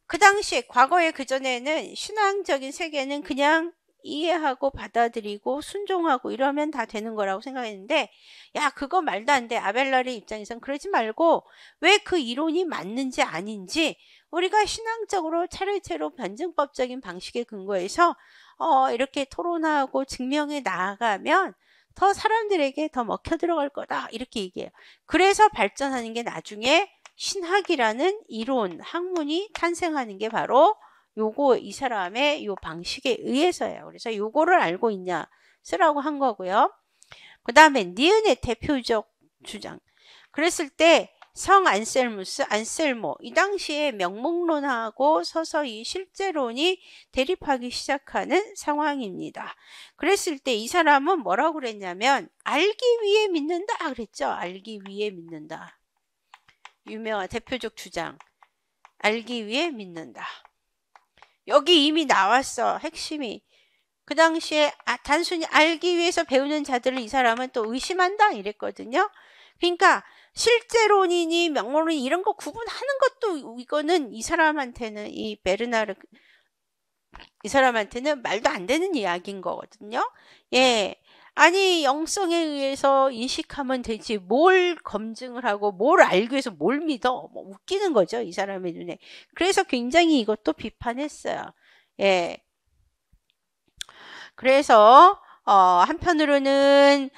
그 당시에 과거에 그전에는 신앙적인 세계는 그냥 이해하고 받아들이고 순종하고 이러면 다 되는 거라고 생각했는데 야 그거 말도 안 돼. 아벨라르의 입장에선 그러지 말고 왜 그 이론이 맞는지 아닌지 우리가 신앙적으로 차례차례로 변증법적인 방식에 근거해서 이렇게 토론하고 증명해 나아가면 더 사람들에게 더 먹혀 들어갈 거다 이렇게 얘기해요. 그래서 발전하는 게 나중에 신학이라는 이론, 학문이 탄생하는 게 바로 요거 이 사람의 요 방식에 의해서예요. 그래서 요거를 알고 있냐 쓰라고 한 거고요. 그 다음에 니은의 대표적 주장. 그랬을 때 성 안셀무스, 안셀모 이 당시에 명목론하고 서서히 실제론이 대립하기 시작하는 상황입니다. 그랬을 때 이 사람은 뭐라고 그랬냐면 알기 위해 믿는다 그랬죠. 알기 위해 믿는다. 유명한 대표적 주장. 알기 위해 믿는다. 여기 이미 나왔어. 핵심이. 그 당시에 단순히 알기 위해서 배우는 자들을 이 사람은 또 의심한다 이랬거든요. 그러니까 실제론이니 명론이니 이런 거 구분하는 것도 이거는 이 사람한테는 이 베르나르 이 사람한테는 말도 안 되는 이야기인 거거든요. 예. 아니 영성에 의해서 인식하면 되지 뭘 검증을 하고 뭘 알기 위해서 뭘 믿어 뭐 웃기는 거죠 이 사람의 눈에. 그래서 굉장히 이것도 비판했어요. 예. 그래서 한편으로는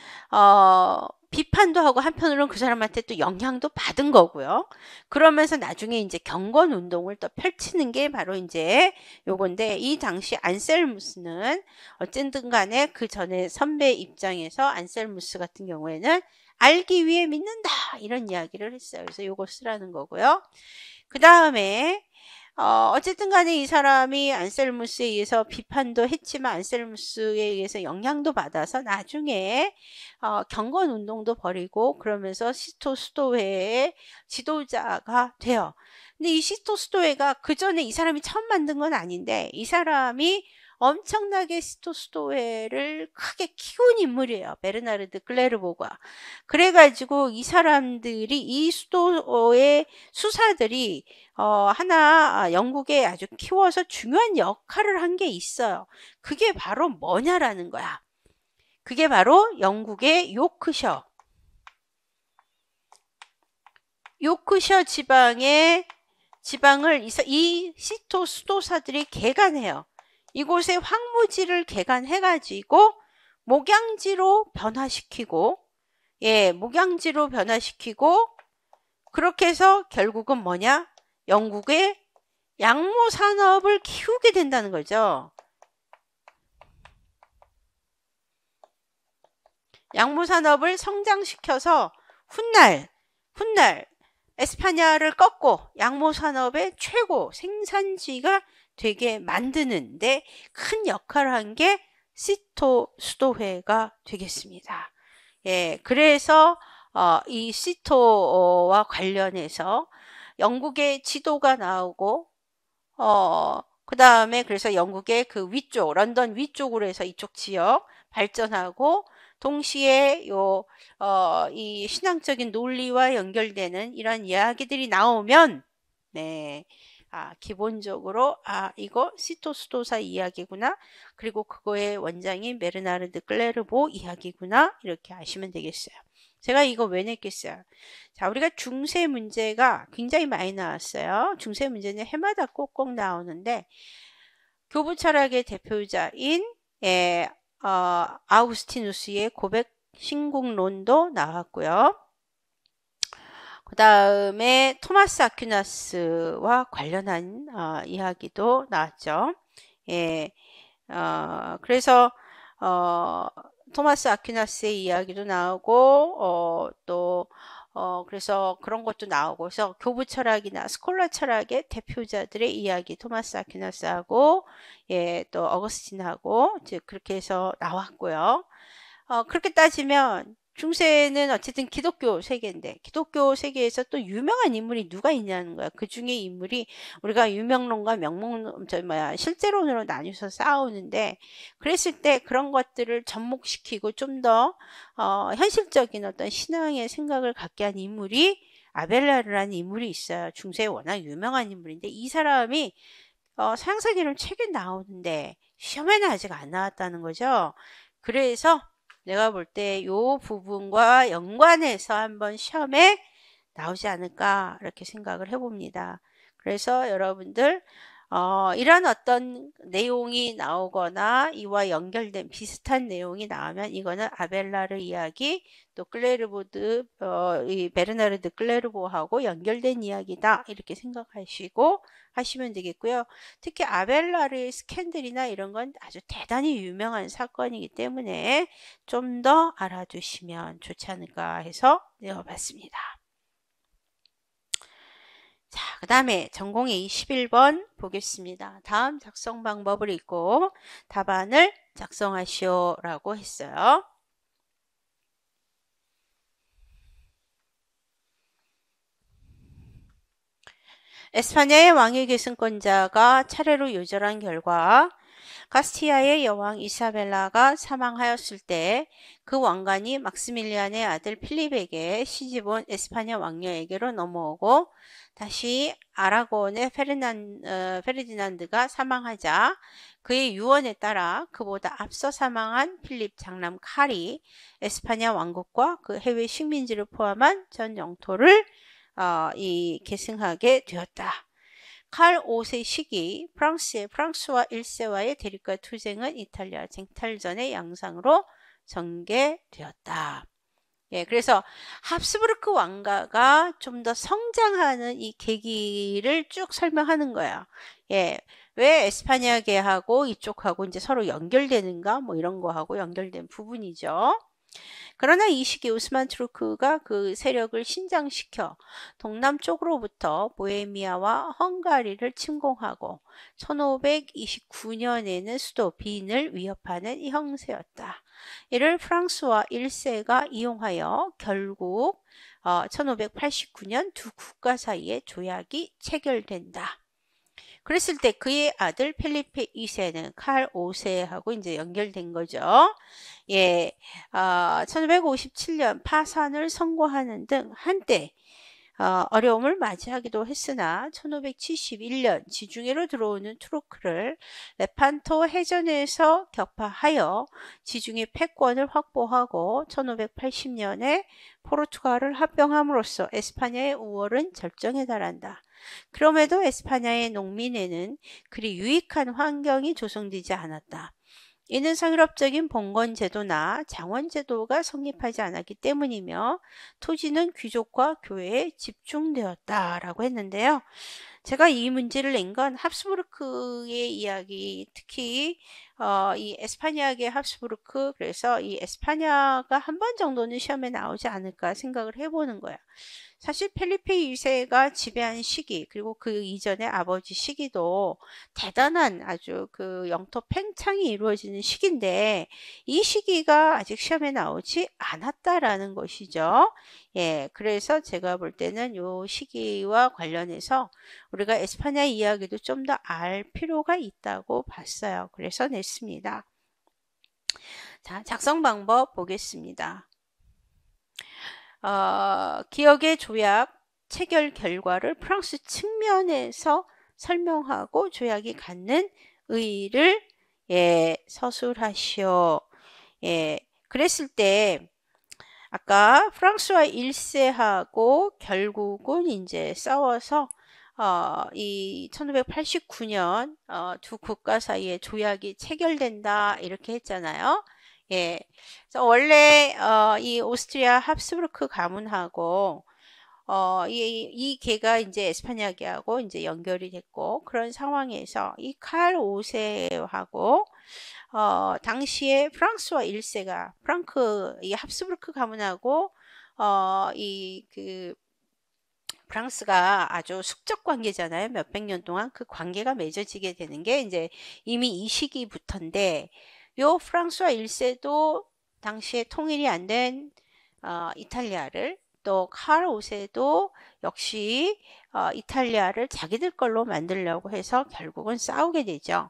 비판도 하고 한편으로는 그 사람한테 또 영향도 받은 거고요. 그러면서 나중에 이제 경건 운동을 또 펼치는 게 바로 이제 요건데 이 당시 안셀무스는 어쨌든 간에 그 전에 선배 입장에서 안셀무스 같은 경우에는 알기 위해 믿는다 이런 이야기를 했어요. 그래서 요거 쓰라는 거고요. 그 다음에 어쨌든 간에 이 사람이 안셀무스에 의해서 비판도 했지만 안셀무스에 의해서 영향도 받아서 나중에 경건 운동도 벌이고 그러면서 시토 수도회의 지도자가 돼요. 근데 이 시토 수도회가 그 전에 이 사람이 처음 만든 건 아닌데 이 사람이 엄청나게 시토 수도회를 크게 키운 인물이에요. 베르나르드 클레르보가. 그래가지고 이 사람들이 이 수도의 수사들이 하나 영국에 아주 키워서 중요한 역할을 한 게 있어요. 그게 바로 뭐냐라는 거야. 그게 바로 영국의 요크셔 지방을 이 시토 수도사들이 개간해요. 이곳에 황무지를 개간해가지고 목양지로 변화시키고 그렇게 해서 결국은 뭐냐? 영국의 양모 산업을 키우게 된다는 거죠. 양모 산업을 성장시켜서 훗날 에스파냐를 꺾고 양모 산업의 최고 생산지가 되게 만드는데 큰 역할을 한 게 시토 수도회가 되겠습니다. 예, 그래서 이 시토와 관련해서 영국의 지도가 나오고 그 다음에 그래서 영국의 그 위쪽, 런던 위쪽으로 해서 이쪽 지역 발전하고 동시에 이 신앙적인 논리와 연결되는 이런 이야기들이 나오면, 네, 기본적으로, 이거 시토 수도사 이야기구나. 그리고 그거의 원장인 베르나르드 클레르보 이야기구나. 이렇게 아시면 되겠어요. 제가 이거 왜 냈겠어요? 자, 우리가 중세 문제가 굉장히 많이 나왔어요. 중세 문제는 해마다 꼭꼭 나오는데, 교부 철학의 대표자인 아우구스티누스의 고백 신국론도 나왔고요. 그 다음에 토마스 아퀴나스와 관련한 이야기도 나왔죠. 예, 그래서 토마스 아퀴나스의 이야기도 나오고 그래서 그런 것도 나오고 그래서 교부 철학이나 스콜라 철학의 대표자들의 이야기 토마스 아퀴나스하고 또 어거스틴하고 이제 그렇게 해서 나왔고요. 그렇게 따지면 중세는 어쨌든 기독교 세계인데 기독교 세계에서 또 유명한 인물이 누가 있냐는 거야. 그 중에 인물이 우리가 유명론과 명목론, 실제론으로 나뉘어서 싸우는데 그랬을 때 그런 것들을 접목시키고 좀 더 현실적인 어떤 신앙의 생각을 갖게 한 인물이 아벨라르라는 인물이 있어요. 중세에 워낙 유명한 인물인데 이 사람이 서양사기론 책에 나오는데 시험에는 아직 안 나왔다는 거죠. 그래서 내가 볼 때 이 부분과 연관해서 한번 시험에 나오지 않을까 이렇게 생각을 해봅니다. 그래서 여러분들 이런 어떤 내용이 나오거나 이와 연결된 비슷한 내용이 나오면 이거는 아벨라르 이야기 또 클레르보드 이 베르나르드 클레르보하고 연결된 이야기다 이렇게 생각하시고 하시면 되겠고요. 특히 아벨라르의 스캔들이나 이런 건 아주 대단히 유명한 사건이기 때문에 좀 더 알아두시면 좋지 않을까 해서 내어봤습니다. 자, 그 다음에 전공의 21번 보겠습니다. 다음 작성 방법을 읽고 답안을 작성하시오라고 했어요. 에스파냐의 왕위 계승권자가 차례로 요절한 결과 카스티아의 여왕 이사벨라가 사망하였을 때 그 왕관이 막스밀리안의 아들 필립에게 시집온 에스파냐 왕녀에게로 넘어오고 다시 아라곤의 페르디난드가 사망하자 그의 유언에 따라 그보다 앞서 사망한 필립 장남 칼이 에스파냐 왕국과 그 해외 식민지를 포함한 전 영토를 계승하게 되었다. 칼 5세 시기 프랑스와 1세와의 대립과 투쟁은 이탈리아 쟁탈전의 양상으로 전개되었다. 예, 그래서 합스부르크 왕가가 좀 더 성장하는 이 계기를 쭉 설명하는 거야. 예, 왜 에스파냐계하고 이쪽하고 이제 서로 연결되는가 뭐 이런 거하고 연결된 부분이죠. 그러나 이 시기 오스만 투르크가 그 세력을 신장시켜 동남쪽으로부터 보헤미아와 헝가리를 침공하고 1529년에는 수도 빈을 위협하는 이 형세였다. 이를 프랑스와 1세가 이용하여 결국 1589년 두 국가 사이에 조약이 체결된다. 그랬을 때 그의 아들 필리페 2세는 칼 5세하고 이제 연결된 거죠. 예, 1557년 파산을 선고하는 등 한때 어려움을 맞이하기도 했으나 1571년 지중해로 들어오는 투르크를 레판토 해전에서 격파하여 지중해 패권을 확보하고 1580년에 포르투갈을 합병함으로써 에스파냐의 우월은 절정에 달한다. 그럼에도 에스파냐의 농민에는 그리 유익한 환경이 조성되지 않았다. 이는 상유럽적인 봉건제도나 장원제도가 성립하지 않았기 때문이며 토지는 귀족과 교회에 집중되었다라고 했는데요. 제가 이 문제를 낸 건 합스부르크의 이야기, 특히 이 에스파냐계 합스부르크, 그래서 이 에스파냐가 한 번 정도는 시험에 나오지 않을까 생각을 해보는 거예요. 사실 펠리페 2세가 지배한 시기, 그리고 그 이전의 아버지 시기도 대단한 아주 그 영토 팽창이 이루어지는 시기인데, 이 시기가 아직 시험에 나오지 않았다라는 것이죠. 예, 그래서 제가 볼 때는 이 시기와 관련해서 우리가 에스파냐 이야기도 좀 더 알 필요가 있다고 봤어요. 그래서 냈습니다. 자, 작성 방법 보겠습니다. 기억의 조약 체결 결과를 프랑스 측면에서 설명하고 조약이 갖는 의의를 서술하시오. 그랬을 때 아까 프랑스와 1세하고 결국은 이제 싸워서 이 1589년 두 국가 사이에 조약이 체결된다 이렇게 했잖아요. 그래서 원래 이 오스트리아 합스부르크 가문하고 이 개가 이제 에스파냐계하고 이제 연결이 됐고, 그런 상황에서 이 칼 5세하고 당시에 프랑스와 1세가 이 합스부르크 가문하고 프랑스가 아주 숙적 관계잖아요. 몇백 년 동안 그 관계가 맺어지게 되는 게 이제 이미 이 시기부터인데, 요 프랑스와 1세도 당시에 통일이 안 된 이탈리아를, 또 칼 5세도 역시 이탈리아를 자기들 걸로 만들려고 해서 결국은 싸우게 되죠.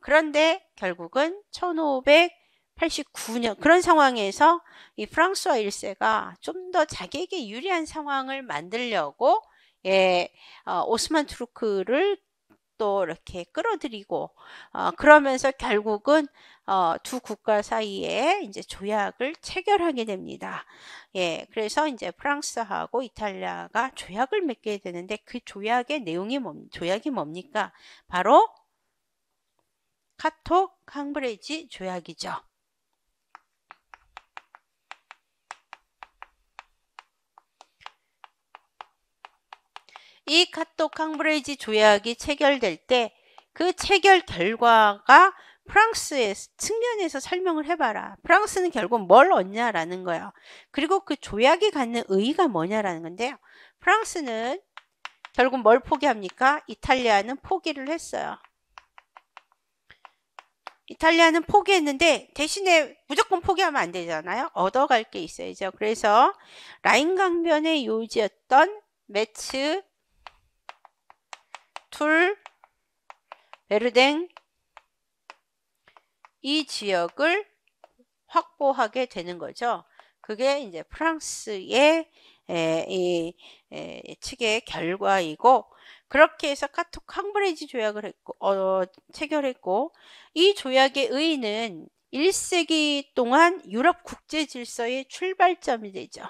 그런데 결국은 1589년 그런 상황에서 이 프랑스와 1세가 좀 더 자기에게 유리한 상황을 만들려고 오스만 투르크를 또 이렇게 끌어들이고 그러면서 결국은 두 국가 사이에 이제 조약을 체결하게 됩니다. 그래서 이제 프랑스하고 이탈리아가 조약을 맺게 되는데, 그 조약의 내용이 조약이 뭡니까? 바로 카톡 캉브레지 조약이죠. 이 카톡 캉브레지 조약이 체결될 때 그 체결 결과가 프랑스의 측면에서 설명을 해봐라. 프랑스는 결국 뭘 얻냐라는 거예요. 그리고 그 조약이 갖는 의의가 뭐냐라는 건데요. 프랑스는 결국 뭘 포기합니까? 이탈리아는 포기를 했어요. 이탈리아는 포기했는데 대신에 무조건 포기하면 안 되잖아요. 얻어갈 게 있어야죠. 그래서 라인 강변의 요지였던 메츠, 툴, 베르댕 이 지역을 확보하게 되는 거죠. 그게 이제 프랑스의 측의 결과이고, 그렇게 해서 카톡 캉브레지 조약을 했고 체결했고, 이 조약의 의의는 1세기 동안 유럽 국제 질서의 출발점이 되죠.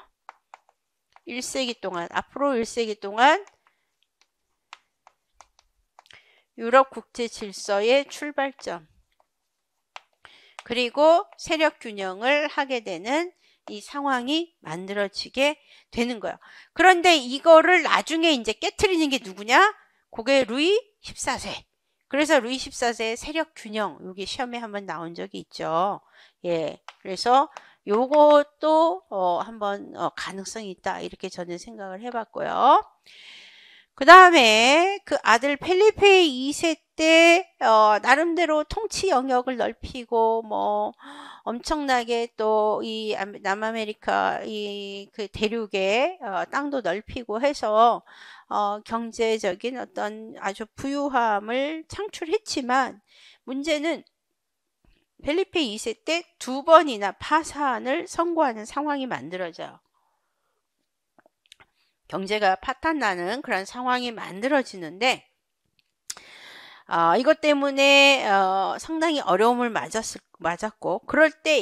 1세기 동안, 앞으로 1세기 동안 유럽 국제 질서의 출발점, 그리고 세력 균형을 하게 되는 이 상황이 만들어지게 되는 거예요. 그런데 이거를 나중에 이제 깨트리는 게 누구냐? 그게 루이 14세. 그래서 루이 14세의 세력 균형, 여기 시험에 한번 나온 적이 있죠. 그래서 요것도 한번 가능성이 있다, 이렇게 저는 생각을 해봤고요. 그 다음에 그 아들 펠리페 2세 때 나름대로 통치 영역을 넓히고 뭐 엄청나게 또 이 남아메리카 이 그 대륙의 땅도 넓히고 해서 경제적인 어떤 아주 부유함을 창출했지만, 문제는 펠리페 2세 때 2번이나 파산을 선고하는 상황이 만들어져요. 경제가 파탄나는 그런 상황이 만들어지는데, 이것 때문에 상당히 어려움을 맞았고, 그럴 때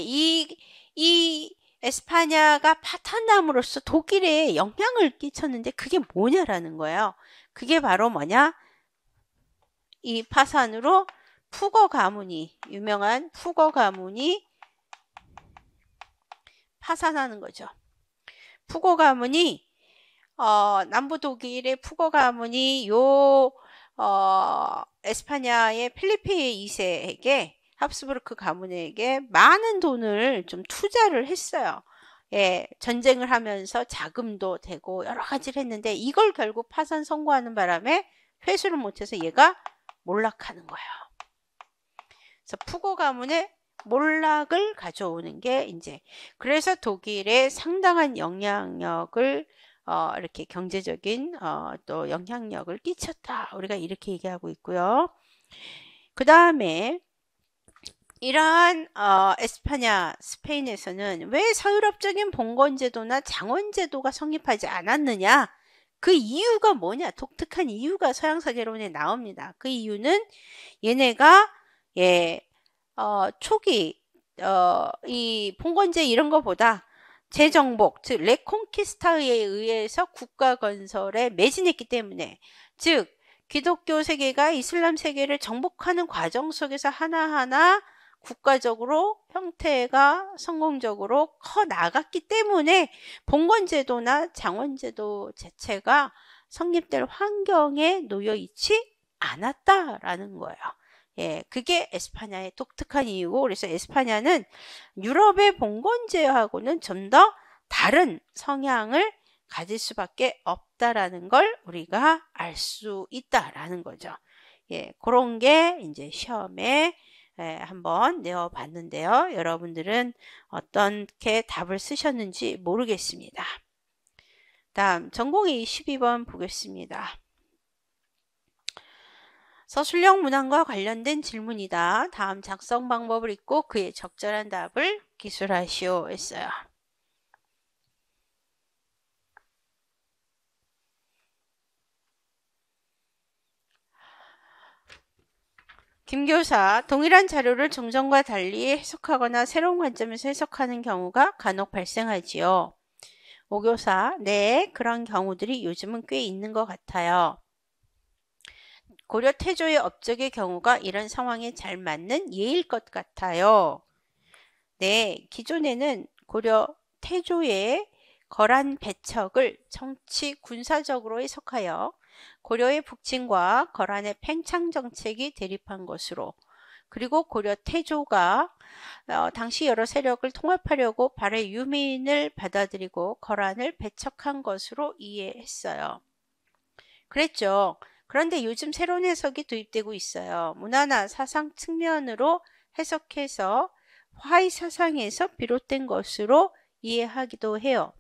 이 에스파냐가 파탄남으로써 독일에 영향을 끼쳤는데, 그게 뭐냐라는 거예요. 그게 바로 뭐냐? 이 파산으로 푸거 가문이, 유명한 푸거 가문이 파산하는 거죠. 푸거 가문이 남부 독일의 푸거 가문이 에스파냐의 필리페 2세에게 합스부르크 가문에게 많은 돈을 좀 투자를 했어요. 예, 전쟁을 하면서 자금도 되고 여러 가지를 했는데 이걸 결국 파산 선고하는 바람에 회수를 못해서 얘가 몰락하는 거예요. 그래서 푸고 가문의 몰락을 가져오는 게 이제 그래서 독일에 상당한 영향력을 이렇게 경제적인 또 영향력을 끼쳤다. 우리가 이렇게 얘기하고 있고요. 그 다음에 이러한 에스파냐, 스페인에서는 왜 서유럽적인 봉건제도나 장원제도가 성립하지 않았느냐? 그 이유가 뭐냐? 독특한 이유가 서양사개론에 나옵니다. 그 이유는 얘네가 초기 이 봉건제 이런 거보다 재정복, 즉 레콘키스타에 의해서 국가 건설에 매진했기 때문에, 즉 기독교 세계가 이슬람 세계를 정복하는 과정 속에서 하나하나 국가적으로 형태가 성공적으로 커 나갔기 때문에 봉건제도나 장원제도 자체가 성립될 환경에 놓여 있지 않았다라는 거예요. 예, 그게 에스파냐의 독특한 이유고, 그래서 에스파냐는 유럽의 봉건제하고는 좀 더 다른 성향을 가질 수밖에 없다라는 걸 우리가 알 수 있다라는 거죠. 예, 그런 게 이제 시험에 한번 내어봤는데요. 여러분들은 어떻게 답을 쓰셨는지 모르겠습니다. 다음 전공의 12번 보겠습니다. 서술형 문항과 관련된 질문이다. 다음 작성 방법을 읽고 그에 적절한 답을 기술하시오 했어요. 김교사, 동일한 자료를 정전과 달리 해석하거나 새로운 관점에서 해석하는 경우가 간혹 발생하지요. 오교사, 네, 그런 경우들이 요즘은 꽤 있는 것 같아요. 고려 태조의 업적의 경우가 이런 상황에 잘 맞는 예일 것 같아요. 네, 기존에는 고려 태조의 거란 배척을 정치 군사적으로 해석하여 고려의 북침과 거란의 팽창 정책이 대립한 것으로, 그리고 고려 태조가 당시 여러 세력을 통합하려고 발해 유민을 받아들이고 거란을 배척한 것으로 이해했어요. 그랬죠. 그런데 요즘 새로운 해석이 도입되고 있어요. 문화나 사상 측면으로 해석해서 화의 사상에서 비롯된 것으로 이해하기도 해요.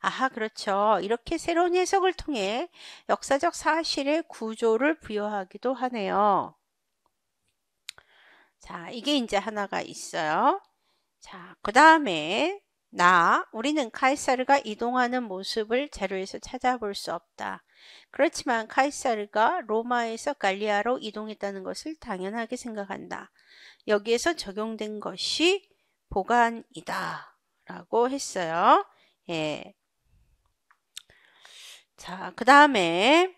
아하, 그렇죠. 이렇게 새로운 해석을 통해 역사적 사실의 구조를 부여하기도 하네요. 자, 이게 이제 하나가 있어요. 자, 그 다음에 우리는 카이사르가 이동하는 모습을 자료에서 찾아볼 수 없다. 그렇지만 카이사르가 로마에서 갈리아로 이동했다는 것을 당연하게 생각한다. 여기에서 적용된 것이 보관이다 라고 했어요. 예. 자, 그 다음에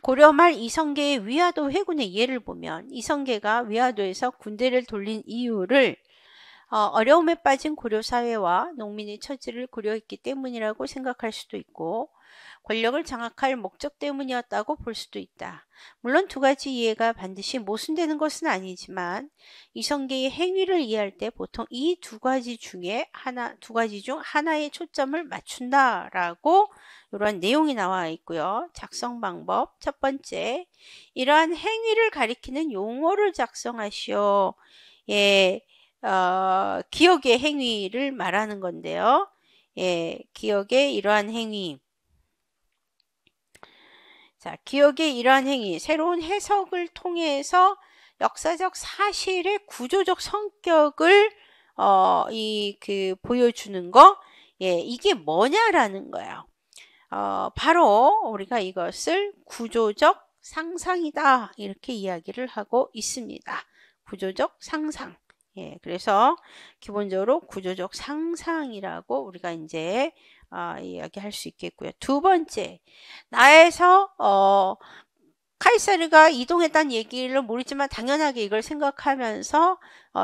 고려 말 이성계의 위화도 회군의 예를 보면 이성계가 위화도에서 군대를 돌린 이유를 어려움에 빠진 고려 사회와 농민의 처지를 고려했기 때문이라고 생각할 수도 있고, 권력을 장악할 목적 때문이었다고 볼 수도 있다. 물론 두 가지 이해가 반드시 모순되는 것은 아니지만 이성계의 행위를 이해할 때 보통 이 두 가지 중 하나에 초점을 맞춘다라고 이러한 내용이 나와 있고요. 작성 방법 첫 번째, 이러한 행위를 가리키는 용어를 작성하시오. 예, 기억의 행위를 말하는 건데요. 예, 기억의 이러한 행위. 자, 기억의 이러한 행위, 새로운 해석을 통해서 역사적 사실의 구조적 성격을 보여주는 거, 예, 이게 뭐냐라는 거예요. 바로 우리가 이것을 구조적 상상이다 이렇게 이야기를 하고 있습니다. 구조적 상상. 예, 그래서 기본적으로 구조적 상상이라고 우리가 이제 이야기할 수 있겠고요. 두 번째, 나에서 카이사르가 이동했다는 얘기를 모르지만 당연하게 이걸 생각하면서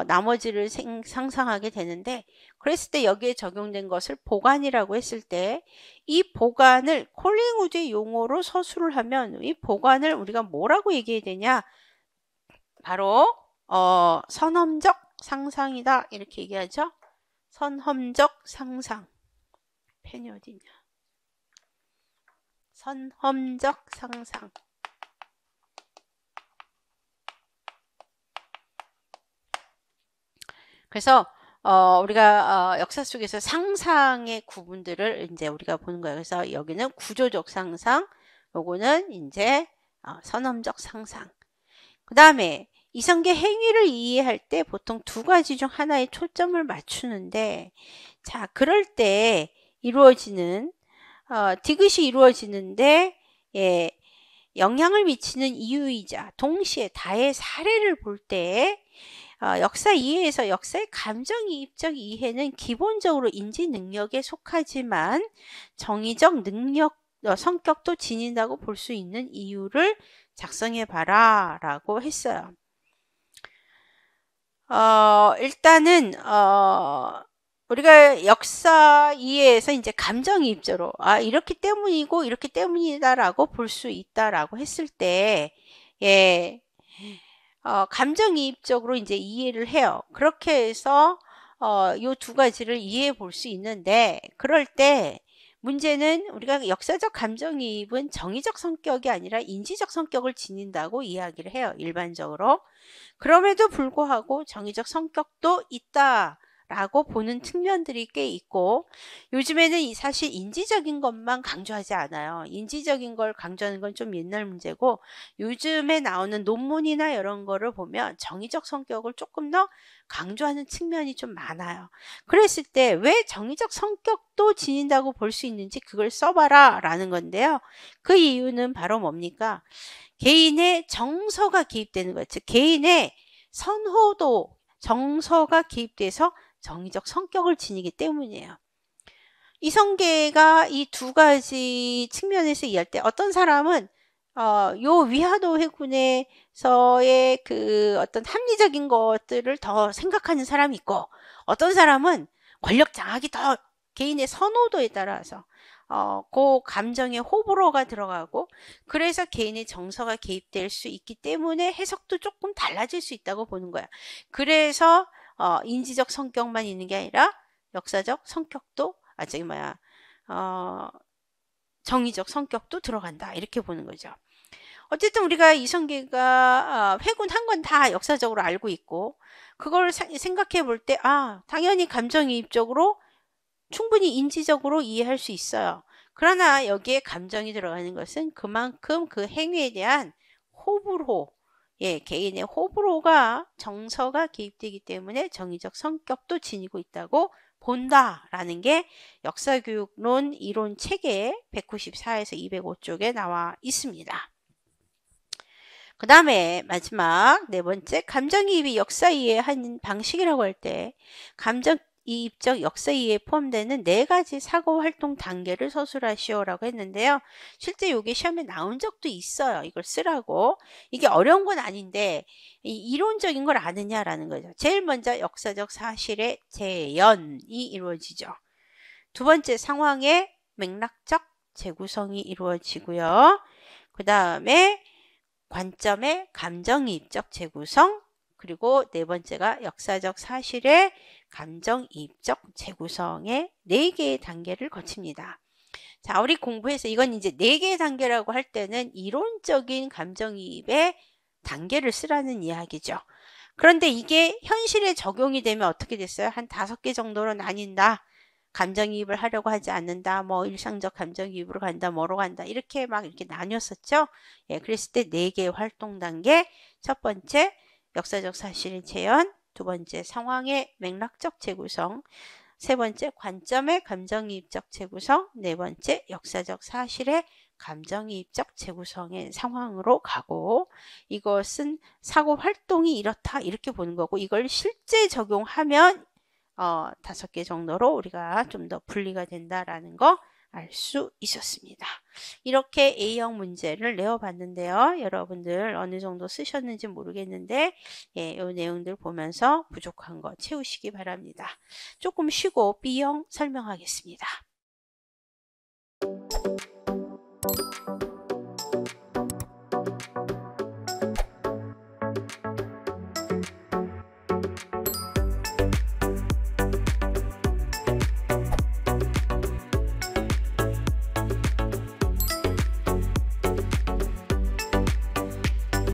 나머지를 상상하게 되는데, 그랬을 때 여기에 적용된 것을 보관이라고 했을 때 이 보관을 콜링우드의 용어로 서술을 하면 이 보관을 우리가 뭐라고 얘기해야 되냐? 바로 선험적 상상이다 이렇게 얘기하죠. 선험적 상상. 펜이 어디냐? 선험적 상상. 그래서 우리가 역사 속에서 상상의 구분들을 이제 우리가 보는 거예요. 그래서 여기는 구조적 상상, 요거는 이제 선험적 상상. 그 다음에 이성계 행위를 이해할 때 보통 두 가지 중 하나에 초점을 맞추는데, 자, 그럴 때 이루어지는 디귿이 이루어지는데, 예, 영향을 미치는 이유이자 동시에 다의 사례를 볼 때 역사 이해에서 역사의 감정이입적 이해는 기본적으로 인지 능력에 속하지만 정의적 능력, 성격도 지닌다고 볼 수 있는 이유를 작성해 봐라 라고 했어요. 일단은 우리가 역사 이해에서 이제 감정이입적으로 이렇기 때문이고 이렇기 때문이다라고 볼 수 있다라고 했을 때, 예, 감정이입적으로 이제 이해를 해요. 그렇게 해서 요 두 가지를 이해해 볼 수 있는데, 그럴 때 문제는 우리가 역사적 감정이입은 정의적 성격이 아니라 인지적 성격을 지닌다고 이야기를 해요. 일반적으로. 그럼에도 불구하고 정의적 성격도 있다라고 보는 측면들이 꽤 있고, 요즘에는 사실 인지적인 것만 강조하지 않아요. 인지적인 걸 강조하는 건 좀 옛날 문제고, 요즘에 나오는 논문이나 이런 거를 보면 정의적 성격을 조금 더 강조하는 측면이 좀 많아요. 그랬을 때 왜 정의적 성격도 지닌다고 볼 수 있는지 그걸 써봐라 라는 건데요. 그 이유는 바로 뭡니까? 개인의 정서가 개입되는 거예요. 즉 개인의 선호도, 정서가 개입돼서 정의적 성격을 지니기 때문이에요. 이성계가 이 두 가지 측면에서 이해할 때 어떤 사람은 요 위화도 회군에서의 그 어떤 합리적인 것들을 더 생각하는 사람이 있고, 어떤 사람은 권력 장악이 더 개인의 선호도에 따라서 그 감정의 호불호가 들어가고, 그래서 개인의 정서가 개입될 수 있기 때문에 해석도 조금 달라질 수 있다고 보는 거야. 그래서 인지적 성격만 있는 게 아니라 역사적 성격도 정의적 성격도 들어간다 이렇게 보는 거죠. 어쨌든 우리가 이성계가 회군한 건 다 역사적으로 알고 있고, 그걸 생각해 볼 때 당연히 감정이입적으로 충분히 인지적으로 이해할 수 있어요. 그러나 여기에 감정이 들어가는 것은 그만큼 그 행위에 대한 호불호, 개인의 호불호가 정서가 개입되기 때문에 정의적 성격도 지니고 있다고 본다라는 게 역사교육론 이론 체계 194에서 205쪽에 나와 있습니다. 그 다음에 마지막 네 번째, 감정이입이 역사 이해하는 방식이라고 할 때 감정이입적 역사 이해에 포함되는 네 가지 사고활동 단계를 서술하시오라고 했는데요. 실제 이게 시험에 나온 적도 있어요. 이걸 쓰라고. 이게 어려운 건 아닌데 이론적인 걸 아느냐라는 거죠. 제일 먼저 역사적 사실의 재현이 이루어지죠. 두 번째, 상황의 맥락적 재구성이 이루어지고요. 그 다음에 관점의 감정이입적 재구성, 그리고 네 번째가 역사적 사실의 감정이입적 재구성의 4개의 단계를 거칩니다. 자, 우리 공부해서 이건 이제 4개의 단계라고 할 때는 이론적인 감정이입의 단계를 쓰라는 이야기죠. 그런데 이게 현실에 적용이 되면 어떻게 됐어요? 한 5개 정도로 나뉜다. 감정이입을 하려고 하지 않는다, 뭐 일상적 감정이입으로 간다, 뭐로 간다, 이렇게 막 이렇게 나뉘었었죠. 그랬을 때 4개의 활동 단계. 첫 번째, 역사적 사실의 재현. 두 번째, 상황의 맥락적 재구성. 세 번째, 관점의 감정이입적 재구성. 네 번째, 역사적 사실의 감정이입적 재구성의 상황으로 가고, 이것은 사고 활동이 이렇다 이렇게 보는 거고, 이걸 실제 적용하면 5개 정도로 우리가 좀 더 분리가 된다라는 거 알 수 있었습니다. 이렇게 A형 문제를 내어봤는데요. 여러분들 어느 정도 쓰셨는지 모르겠는데 이 내용들 보면서 부족한 거 채우시기 바랍니다. 조금 쉬고 B형 설명하겠습니다.